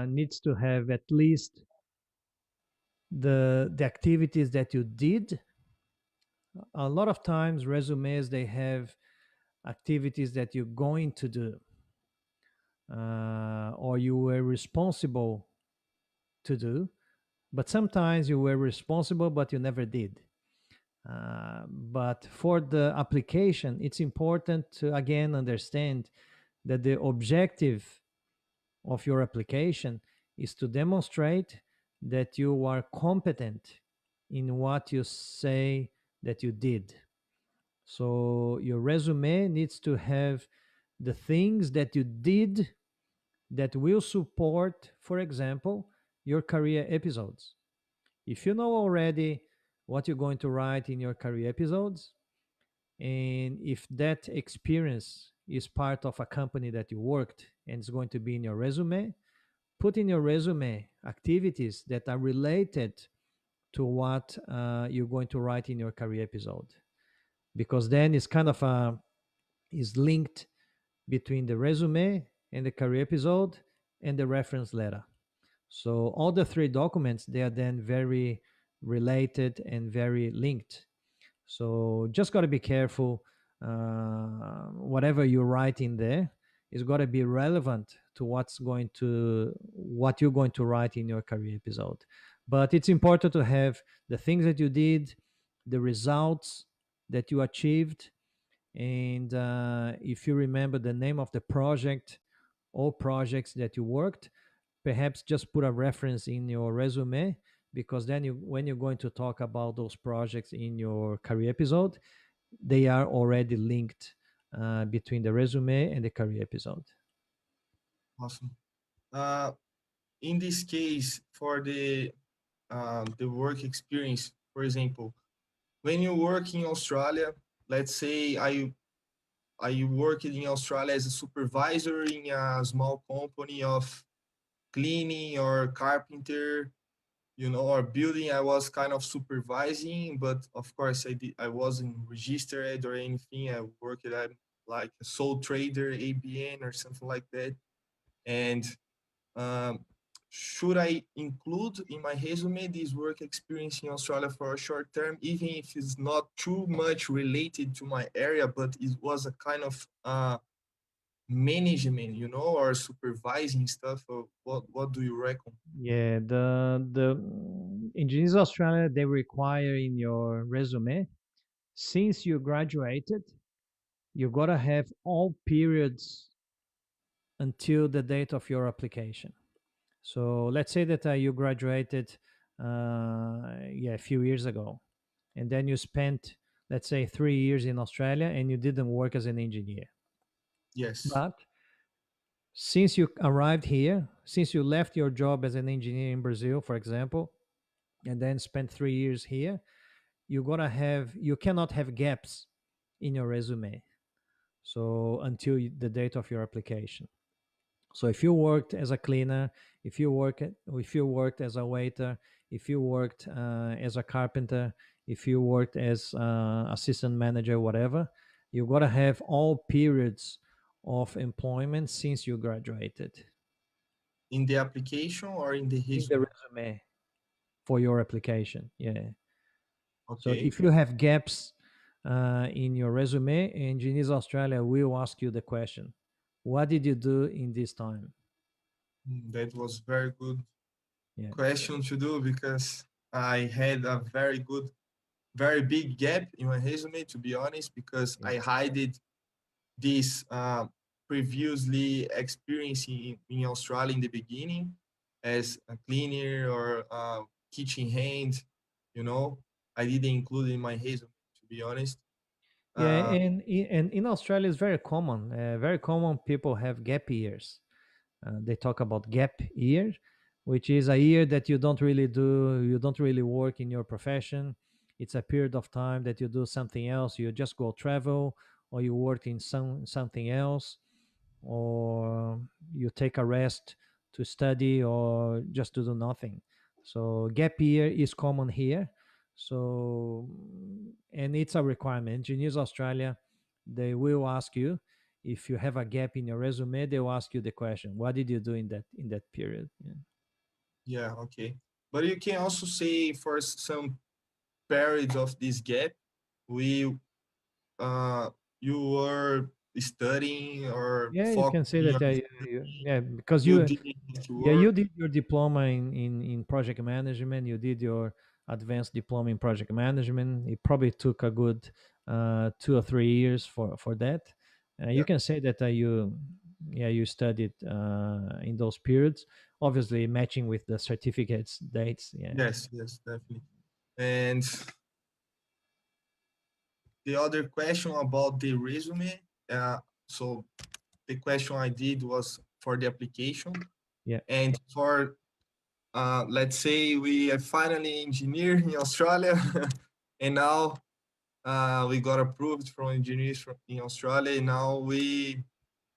needs to have at least the activities that you did. A lot of times resumes they have activities that you're going to do, or you were responsible to do, but sometimes you were responsible but you never did. But for the application, it's important to again understand that the objective of your application is to demonstrate that you are competent in what you say that you did. So your resume needs to have the things that you did that will support, for example, your career episodes. If you know already what you're going to write in your career episodes, and if that experience is part of a company that you worked and it's going to be in your resume, put in your resume activities that are related to what you're going to write in your career episode, because then it's kind of is linked between the resume and the career episode and the reference letter. So all the three documents, they are then very related and very linked. So just got to be careful. Whatever you write in there is got to be relevant to what you're going to write in your career episode. But it's important to have the things that you did, the results that you achieved, and if you remember the name of the project or projects that you worked, perhaps just put a reference in your resume, because then when you're going to talk about those projects in your career episode, they are already linked between the resume and the career episode. Awesome. Uh, in this case, for the work experience, for example, when you work in Australia, let's say I worked in Australia as a supervisor in a small company of cleaning or carpenter, or building. I was kind of supervising, but of course I wasn't registered or anything. I worked at like a sole trader, ABN or something like that. And um, should I include in my resume this work experience in Australia for a short term, even if it's not too much related to my area, but it was a kind of management, or supervising stuff? Or what do you reckon? Yeah, the engineers Australia, they require in your resume, since you graduated, you gotta have all periods until the date of your application. So let's say that you graduated, yeah, a few years ago, and then you spent, let's say, 3 years in Australia, and you didn't work as an engineer. Yes. But since you arrived here, since you left your job as an engineer in Brazil, for example, and then spent 3 years here, you cannot have gaps in your resume. So until the date of your application. So if you worked as a cleaner, if you worked as a waiter, if you worked as a carpenter, if you worked as assistant manager, whatever, you got to have all periods of employment since you graduated In the application or in the in the resume? resume for your application. Yeah. So Okay. if you have gaps in your resume, Engineers Australia will ask you the question, what did you do in this time? That was very good Yeah. question to do, because I had a very big gap in my resume, to be honest, because I Yeah. hid it this previously experience in Australia in the beginning as a cleaner or kitchen hand. You know, I didn't include in my resume, to be honest. Yeah, Uh, and in Australia, it's very common. Very common. People have gap years. They talk about gap year, which is a year that you don't really work in your profession. It's a period of time that you do something else. You just go travel, or you work in something else, or you take a rest to study, or just to do nothing. So gap year is common here. So, and it's a requirement. Engineers Australia, they will ask you if you have a gap in your resume. They will ask you the question, what did you do in that period? Yeah. yeah, okay. But you can also say for some periods of this gap, we uh, you were studying or Yeah, you can say focusing that. on Yeah, because you didn't have to yeah, you work. did your diploma in project management. You did your advanced diploma in project management. It probably took a good 2 or 3 years for that. You Yeah. can say that you studied in those periods, obviously matching with the certificates dates. Yeah. Yes, yes, definitely. And the other question about the resume, so the question I did was for the application, Yeah. and for let's say we are finally engineer in Australia, and now we got approved from engineers in Australia. And now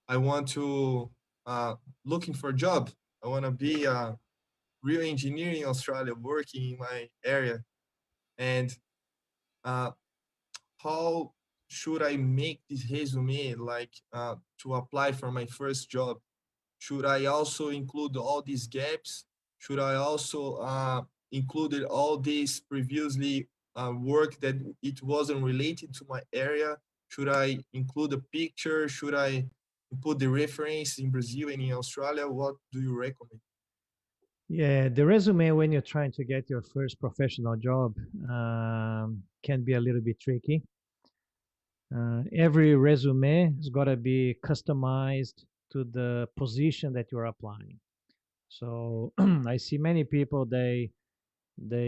I want to uh, looking for a job. I want to be a real engineer in Australia, working in my area. And uh, how should I make this resume like to apply for my first job? Should I also include all these gaps? Should I also included all this previously work that it wasn't related to my area? Should I include a picture? Should I put the reference in Brazil and in Australia? What do you recommend? Yeah, the resume when you're trying to get your first professional job can be a little bit tricky. Every resume has got to be customized to the position that you're applying. So I see many people they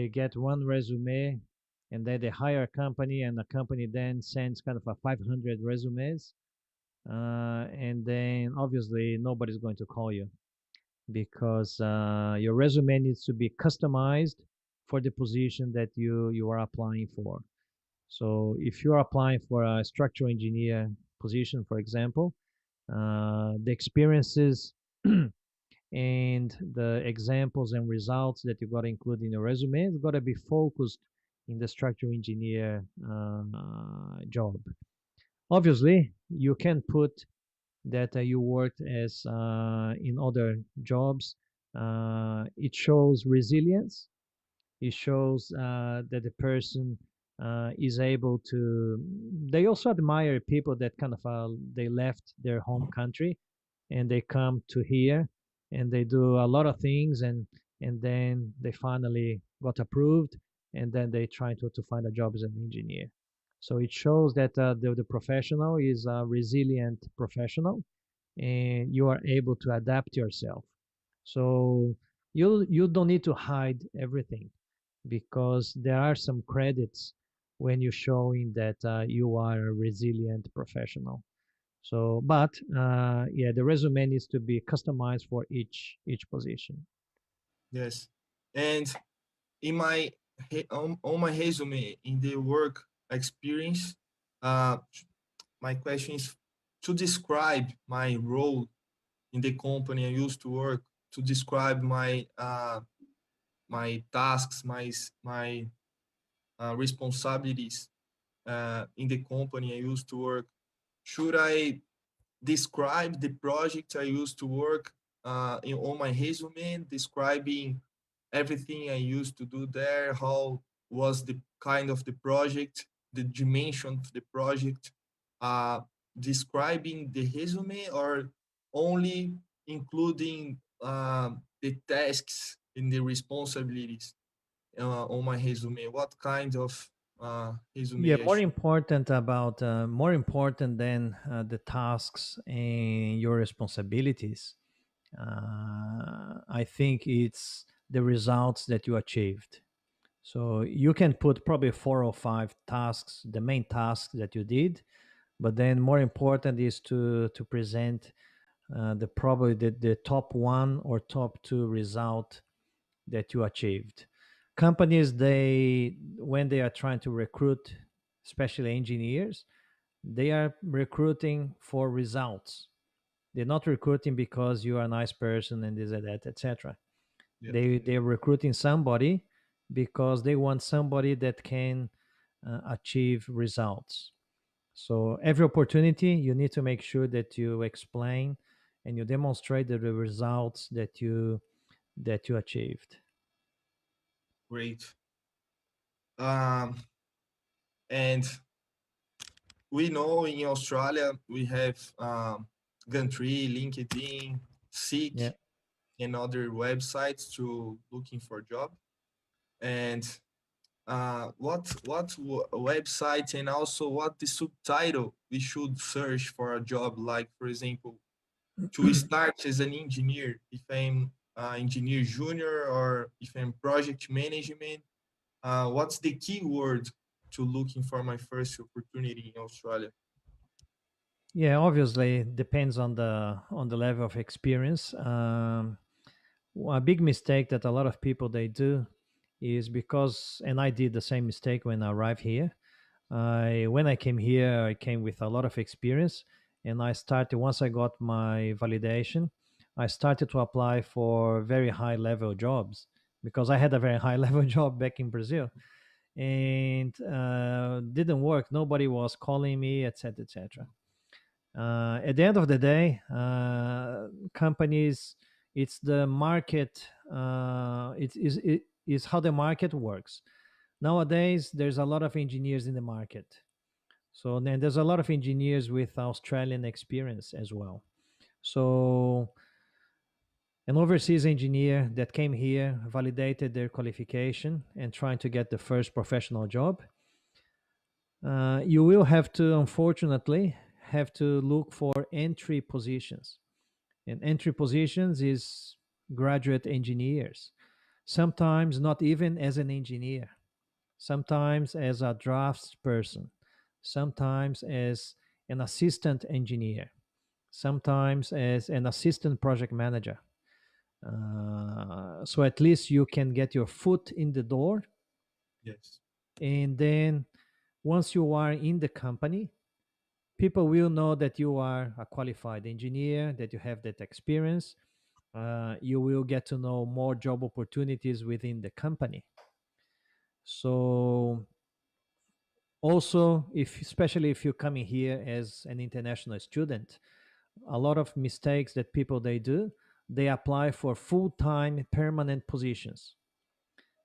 get one resume and then they hire a company and the company then sends kind of a 500 resumes, and then obviously nobody's going to call you because your resume needs to be customized for the position that you are applying for. So if you're applying for a structural engineer position, for example, the experiences and the examples and results that you got to include in your resume has got to be focused in the structural engineer job. Obviously, you can put that you worked as in other jobs. It shows resilience. It shows that the person is able to. They also admire people that kind of they left their home country and they come to here and they do a lot of things, and then they finally got approved, and then they try to find a job as an engineer. So it shows that the professional is a resilient professional and you are able to adapt yourself. So you don't need to hide everything because there are some credits when you're showing that you are a resilient professional. So, but yeah, the resume needs to be customized for each position. Yes. And in my on my resume in the work experience, uh, my question is to describe my role in the company I used to work, to describe my tasks, my responsibilities in the company I used to work. Should I describe the project I used to work on my resume, describing everything I used to do there, how was the kind of the project, the dimension of the project, uh, describing the resume, or only including the tasks and the responsibilities on my resume? What kind of Yeah, resume I more should? important about more important than the tasks and your responsibilities. I think it's the results that you achieved. So you can put probably 4 or 5 tasks, the main tasks that you did, but then more important is to present the probably the top one or top two result that you achieved. Companies, they when they are trying to recruit, especially engineers, they are recruiting for results. They're not recruiting because you are a nice person and this and that, etc. Yes. They're recruiting somebody because they want somebody that can achieve results. So every opportunity, you need to make sure that you explain and you demonstrate the results that you achieved. Great. Um, and we know in Australia we have Gumtree, LinkedIn, Yeah. Seek, and other websites to looking for job. And what website and also what the subtitle we should search for a job, like for example, to start as an engineer, if I'm engineer junior or if I'm project management, what's the keyword to looking for my first opportunity in Australia? Yeah, obviously it depends on the level of experience. A big mistake that a lot of people they do is because, and I did the same mistake when I arrived here. I When I came here, I came with a lot of experience, and I started once I got my validation, I started to apply for very high level jobs because I had a very high level job back in Brazil, and didn't work. Nobody was calling me, etc., etc. At the end of the day, companies, it's the market. It is how the market works. Nowadays, there's a lot of engineers in the market. So then there's a lot of engineers with Australian experience as well. So an overseas engineer that came here, validated their qualification, and trying to get the first professional job, you will have to, unfortunately, have to look for entry positions. And entry positions is graduate engineers. Sometimes not even as an engineer. Sometimes as a drafts person. Sometimes as an assistant engineer. Sometimes as an assistant project manager. So at least you can get your foot in the door, Yes. and then once you are in the company, people will know that you are a qualified engineer, that you have that experience. You will get to know more job opportunities within the company. So also, if especially if you're coming here as an international student, a lot of mistakes that people they do, they apply for full-time permanent positions,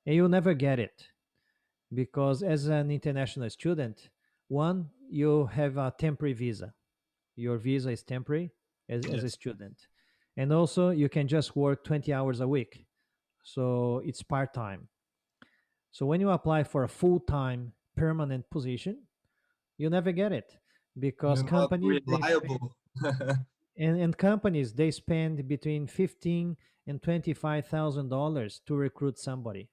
and you'll never get it because as an international student, one, you have a temporary visa. Your visa is temporary as a Yes. student, and also you can just work 20 hours a week, so it's part-time. So when you apply for a full-time permanent position, you never get it because You're not companies they spend, reliable. and companies they spend between 15 and $25,000 to recruit somebody.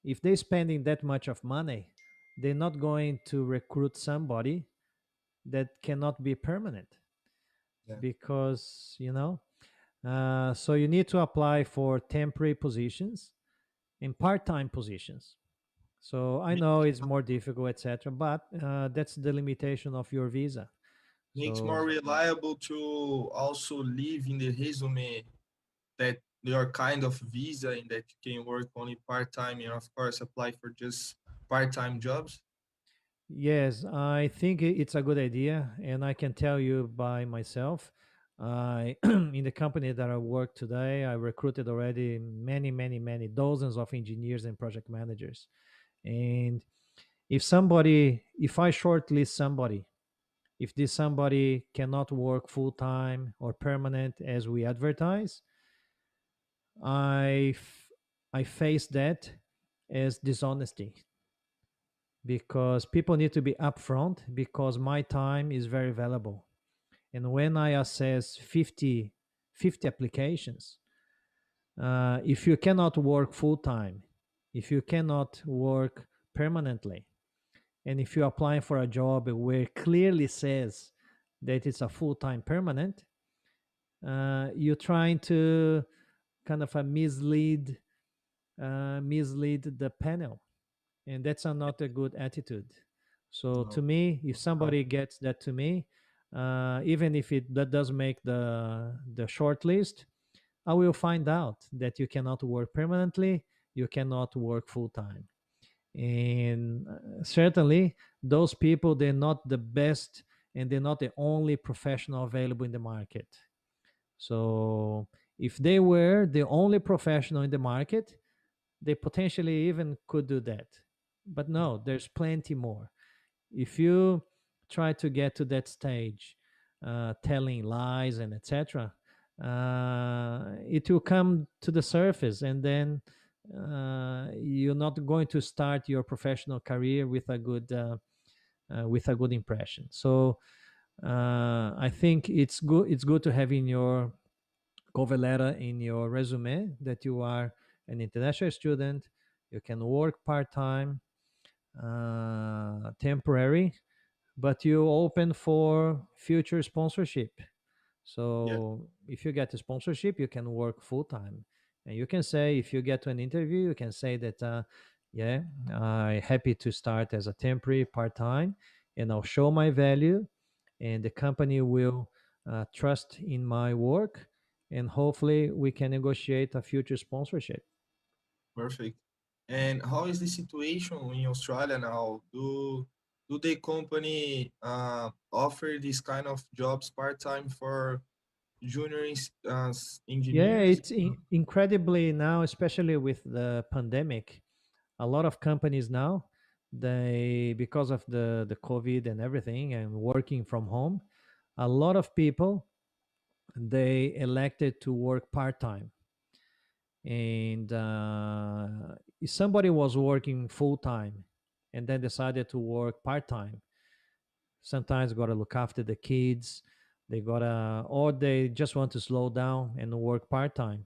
If they're spending that much of money, they're not going to recruit somebody that cannot be permanent Yeah. because so you need to apply for temporary positions and part-time positions. So I know it's more difficult, etc., but that's the limitation of your visa. Makes So more reliable to also leave in the resume that your kind of visa and that you can work only part-time and of course apply for just part-time jobs. yes, I think it's a good idea, and I can tell you by myself. I In the company that I work today, I recruited already many dozens of engineers and project managers. And if I shortlist somebody, if this somebody cannot work full time or permanent as we advertise, I f- I face that as dishonesty. because people need to be upfront, because my time is very valuable. And when I assess 50 applications, if you cannot work full time, if you cannot work permanently, and if you're applying for a job where it clearly says that it's a full time permanent, you're trying to kind of mislead the panel, and that's not a good attitude. So to No. me, if Uh, somebody gets that to me, even if it that does make the short list, I will find out that you cannot work permanently, you cannot work full time. And certainly, those people, they're not the best, and they're not the only professional available in the market. So if they were the only professional in the market, they potentially even could do that. But no, there's plenty more. If you try to get to that stage, telling lies and etc., it will come to the surface, and then you're not going to start your professional career with a good impression. So I think it's good. It's good to have in your cover letter, in your resume, that you are an international student. You can work part time, temporary, but you open for future sponsorship. yeah, So if you get a sponsorship, you can work full time, and you can say, if you get to an interview, you can say that, yeah, I'm happy to start as a temporary part time, and I'll show my value, and the company will trust in my work, and hopefully we can negotiate a future sponsorship. perfect. And how is the situation in Australia now? Do the company offer this kind of jobs part time for junior Yeah, engineers? it's incredibly now, especially with the pandemic. A lot of companies now, they, because of the COVID and everything, and working from home, a lot of people, they elected to work part-time. And if somebody was working full-time and then decided to work part-time, sometimes got to look after the kids, they gotta, or they just want to slow down and work part-time,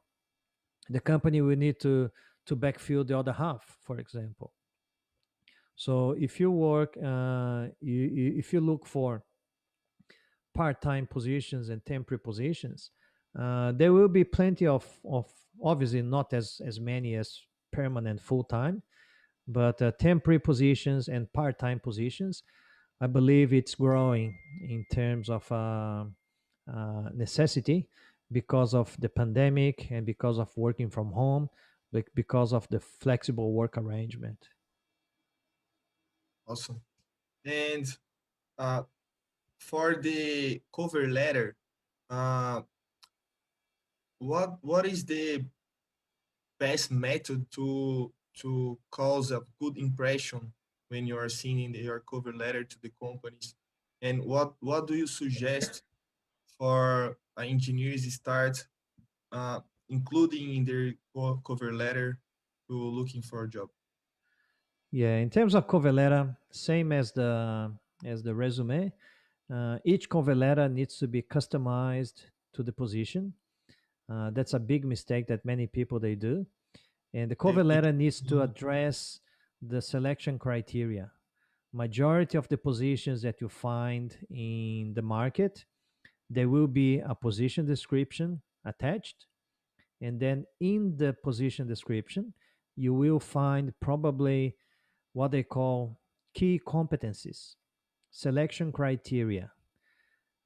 the company will need to backfill the other half, for example. So if you work, if you look for part-time positions and temporary positions, there will be plenty of obviously not as many as permanent full-time, but temporary positions and part-time positions. I believe it's growing in terms of necessity, because of the pandemic and because of working from home, like because of the flexible work arrangement. Awesome. And uh, for the cover letter, uh, what is the best method to cause a good impression when you are sending your cover letter to the companies? And what do you suggest for engineers start uh, including in their cover letter to looking for a job? Yeah, in terms of cover letter, same as the resume. Each cover letter needs to be customized to the position. That's a big mistake that many people they do. And the cover It letter needs to address the selection criteria. Majority of the positions that you find in the market, there will be a position description attached, and then in the position description, you will find probably what they call key competencies, selection criteria,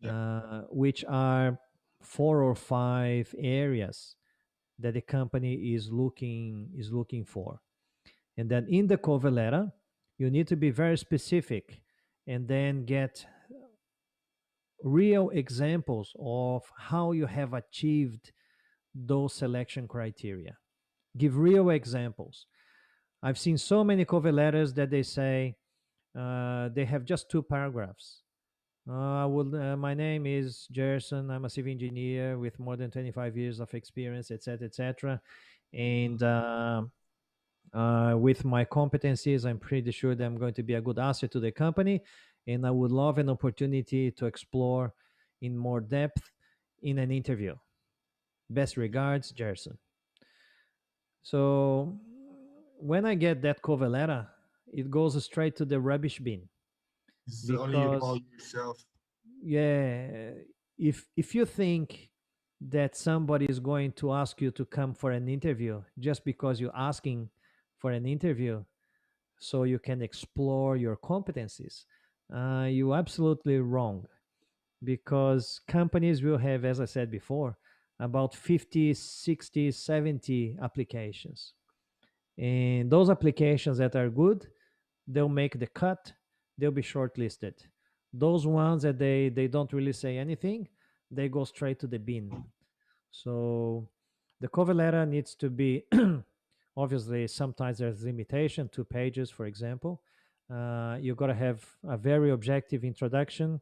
yeah, which are 4 or 5 areas that the company is looking for. And then in the cover letter, you need to be very specific, and then get real examples of how you have achieved those selection criteria. Give real examples. I've seen so many cover letters that they say, they have just 2 paragraphs. My name is Gerson. I'm a civil engineer with more than 25 years of experience, etc., etc. And With my competencies, I'm pretty sure that I'm going to be a good asset to the company, and I would love an opportunity to explore in more depth in an interview. Best regards, Gerson. So when I get that cover letter, it goes straight to the rubbish bin It's only because about yourself. yeah, if you think that somebody is going to ask you to come for an interview just because you're asking for an interview so you can explore your competencies, you're absolutely wrong, because companies will have, as I said before, about 50, 60, 70 applications, and those applications that are good, they'll make the cut, they'll be shortlisted. Those ones that they don't really say anything, they go straight to the bin. So the cover letter needs to be obviously sometimes there's limitation, 2 pages, for example. You got to have a very objective introduction,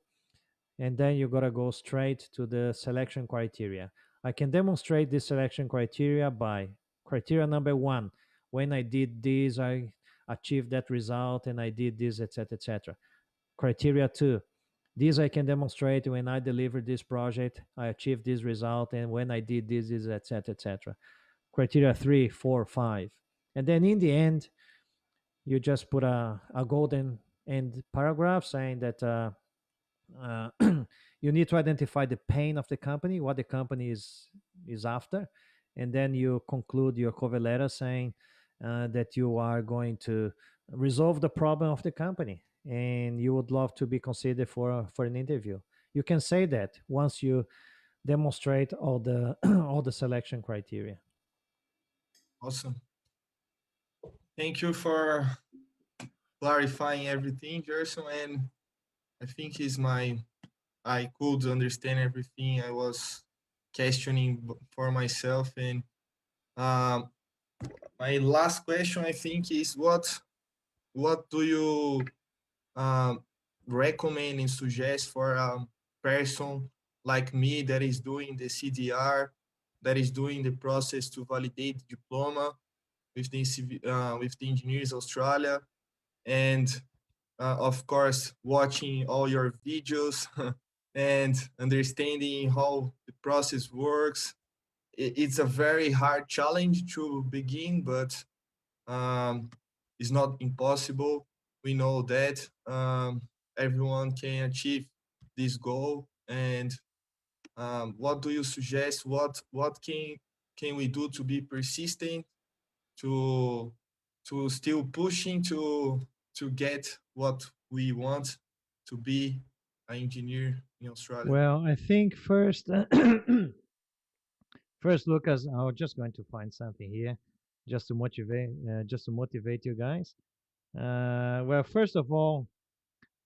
and then you got to go straight to the selection criteria. I can demonstrate this selection criteria by criteria number one: when I did this, I achieved that result, and I did this, etc., etc. Criteria two: this I can demonstrate when I delivered this project, I achieved this result, and when I did this, etc., etc. Criteria three, four, five, and then in the end, you just put a golden end paragraph saying that uh, you need to identify the pain of the company, what the company is after, and then you conclude your cover letter saying that you are going to resolve the problem of the company and you would love to be considered for an interview. You can say that once you demonstrate all the all the selection criteria. Awesome. Thank you for clarifying everything, Gerson. And I think I could understand everything I was questioning for myself. And um, my last question, I think, is what do you um, recommend and suggest for a person like me that is doing the CDR, that is doing the process to validate diploma with the Engineers Australia, and of course watching all your videos and understanding how the process works. It's a very hard challenge to begin, but um, it's not impossible. We know that everyone can achieve this goal. And what do you suggest? What can we do to be persistent, to still pushing to get what we want to be an engineer in Australia? Well, I think first, first, Lucas, I'm just going to find something here, just to motivate you guys. Well, first of all,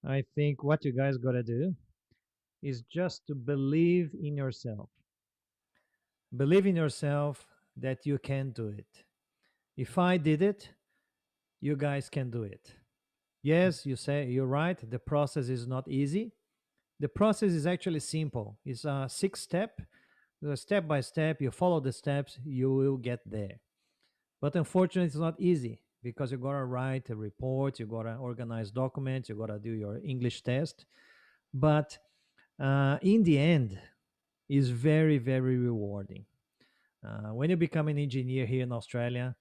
I think what you guys got to do is just to believe in yourself. Believe in yourself that you can do it. If I did it, you guys can do it. Yes, you say you're right. The process is not easy. The process is actually simple. It's a 6 step. Step by step, you follow the steps, you will get there. But unfortunately, it's not easy because you gotta write a report, you gotta organize documents, you gotta do your English test. But in the end, is very, very rewarding. When you become an engineer here in Australia,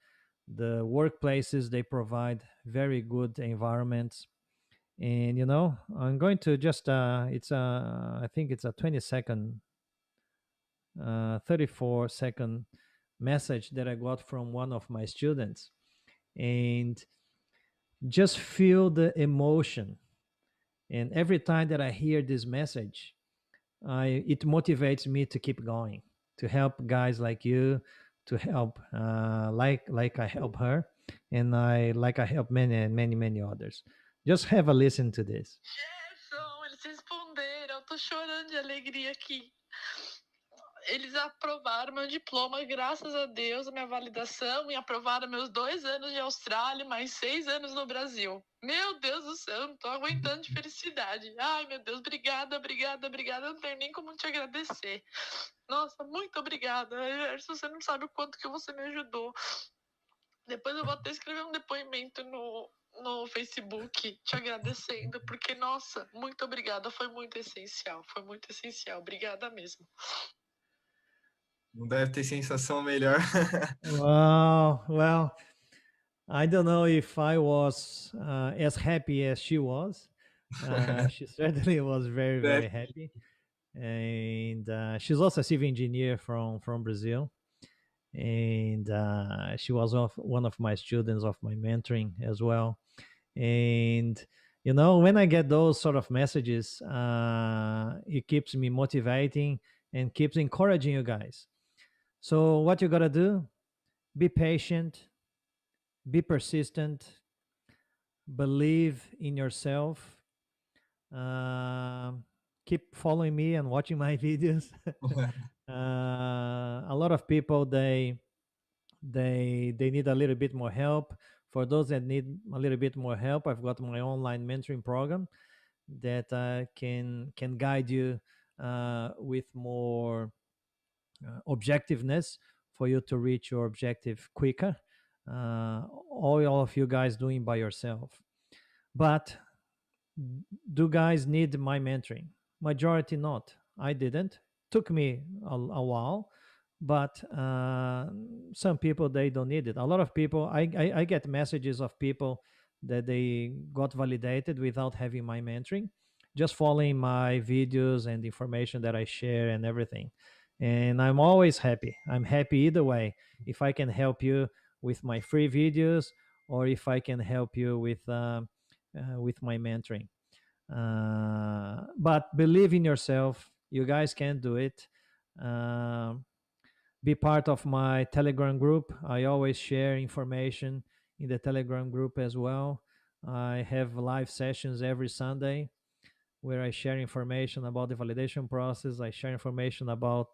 the workplaces they provide very good environments, and I'm going to just it's a I think it's a 20-second, 34-second message that I got from one of my students, and just feel the emotion. And every time that I hear this message, it motivates me to keep going, to help guys like you, to help like I help her, and I help many many many others. Just have a listen to this. Gerson, eles responderam. Eu tô chorando de alegria aqui. Eles aprovaram meu diploma, graças a Deus, a minha validação, e aprovaram meus 2 anos de Austrália, mais 6 anos no Brasil. Meu Deus do céu, não tô aguentando de felicidade. Ai, meu Deus, obrigada, obrigada, obrigada. Eu não tenho nem como te agradecer. Nossa, muito obrigada. Gerson, você não sabe o quanto que você me ajudou. Depois eu vou até escrever um depoimento no Facebook te agradecendo, porque, nossa, muito obrigada, foi muito essencial, obrigada mesmo. Não deve ter sensação melhor. Wow. Well, I don't know if I was as happy as she was. She certainly was very, very Deve- happy. And she's also a civil engineer from Brazil. And she was one of my students of my mentoring as well. And when I get those sort of messages, it keeps me motivating and keeps encouraging you guys. So what you gotta do: be patient, be persistent, believe in yourself. Um Keep following me and watching my videos. A lot of people, they need a little bit more help. For those that need a little bit more help, I've got my online mentoring program that can guide you with more objectiveness for you to reach your objective quicker. All of you guys doing by yourself, but do guys need my mentoring? Majority not. I didn't. Took me a while, but some people, they don't need it. A lot of people, I get messages of people that they got validated without having my mentoring, just following my videos and information that I share and everything. And I'm always happy. I'm happy either way. If I can help you with my free videos, or if I can help you with my mentoring. But believe in yourself. You guys can do it. Um, be part of my Telegram group. I always share information in the Telegram group as well. I have live sessions every Sunday where I share information about the validation process. I share information about,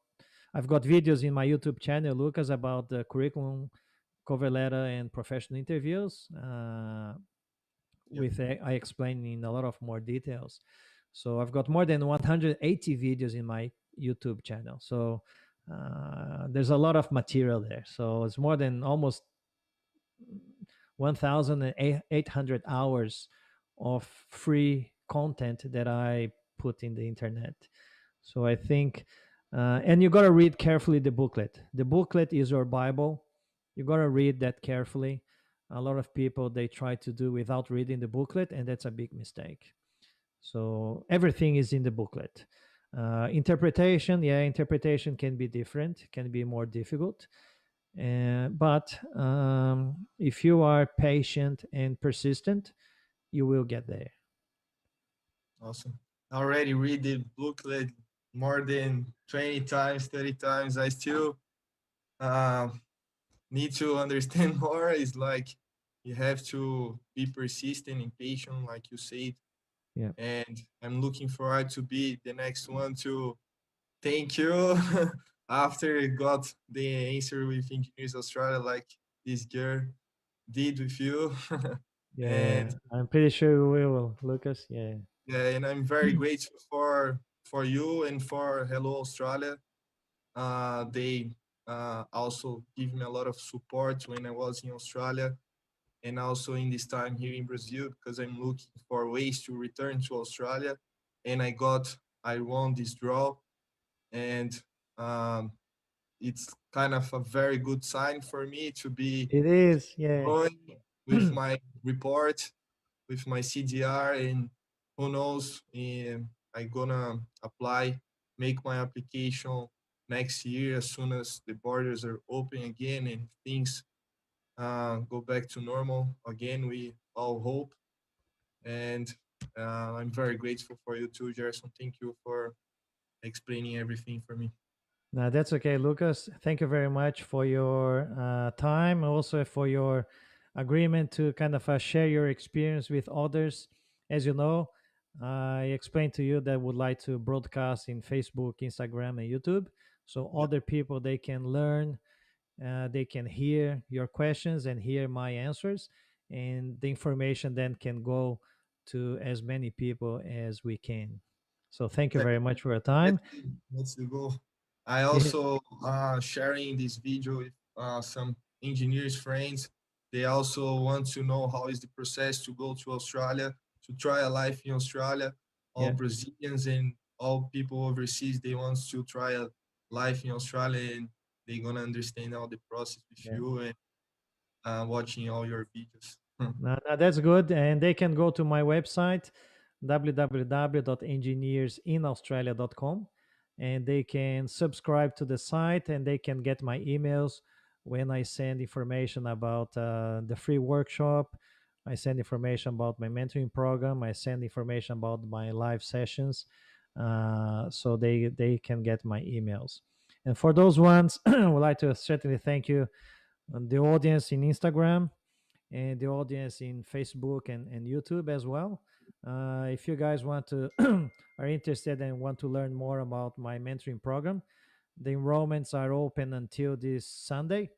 I've got videos in my YouTube channel, Lucas, about the curriculum, cover letter, and professional interviews. Yep. I explain in a lot of more details. So I've got more than 180 videos in my YouTube channel. So there's a lot of material there. So it's more than almost 1,800 hours of free content that I put in the internet. So I think, and you got to read carefully the booklet. The booklet is your Bible. You got to read that carefully. A lot of people, they try to do without reading the booklet, and that's a big mistake. So everything is in the booklet. Interpretation, yeah, interpretation can be different, can be more difficult. But if you are patient and persistent, you will get there. Awesome. I already read the booklet more than 20 times, 30 times. I still uh, need to understand more. It's like you have to be persistent and patient, like you said. Yeah. And I'm looking forward to be the next one to thank you after I got the answer with Engineers Australia, like this girl did with you. Yeah, And I'm pretty sure we will, Lucas. Yeah. yeah, and I'm very grateful for you and for Hello Australia. They also give me a lot of support when I was in Australia and also in this time here in Brazil, because I'm looking for ways to return to Australia. And I won this draw, and um, it's kind of a very good sign for me to be It is, yeah. going with my report, with my CDR, and who knows, I'm gonna apply, make my application next year as soon as the borders are open again and things go back to normal again. We all hope, and I'm very grateful for you too, Gerson. Thank you for explaining everything for me. No, that's okay, Lucas. Thank you very much for your time, also for your agreement to kind of share your experience with others. As you know, I explained to you that I would like to broadcast in Facebook, Instagram, and YouTube, so Yep. other people, they can learn, they can hear your questions and hear my answers, and the information then can go to as many people as we can. So thank you Yeah, very much for your time. let's go. I also sharing this video with some engineers friends. they also want to know how is the process to go to Australia, to try a life in Australia. All Yeah, Brazilians and all people overseas, they want to try a life in Australia, and they're gonna understand all the process with yeah. you and watching all your videos. No, that's good. And they can go to my website, www.engineersinaustralia.com, and they can subscribe to the site and they can get my emails when I send information about the free workshop. I send information about my mentoring program. I send information about my live sessions. So they can get my emails. And for those ones, I would like to certainly thank you, the audience in Instagram and the audience in Facebook and YouTube as well. If you guys want to are interested and want to learn more about my mentoring program, the enrollments are open until this Sunday.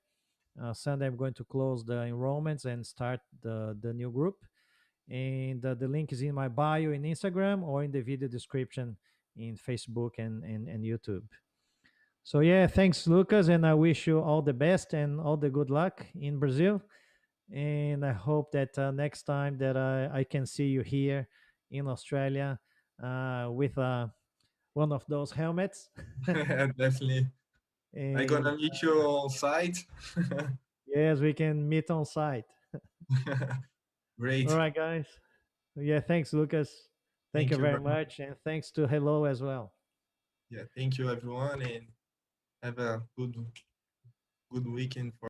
Sunday, I'm going to close the enrollments and start the new group. And the link is in my bio in Instagram or in the video description in Facebook and YouTube. So yeah, thanks, Lucas, and I wish you all the best and all the good luck in Brazil. And I hope that next time that I can see you here in Australia with one of those helmets. Definitely. I'm And gonna meet you on site. yes, we can meet on site. All Great. right, guys. Yeah, thanks, Lucas. Thank Thank you you very very much. much. And thanks to Hello as well. Yeah, thank you everyone, and have a good weekend for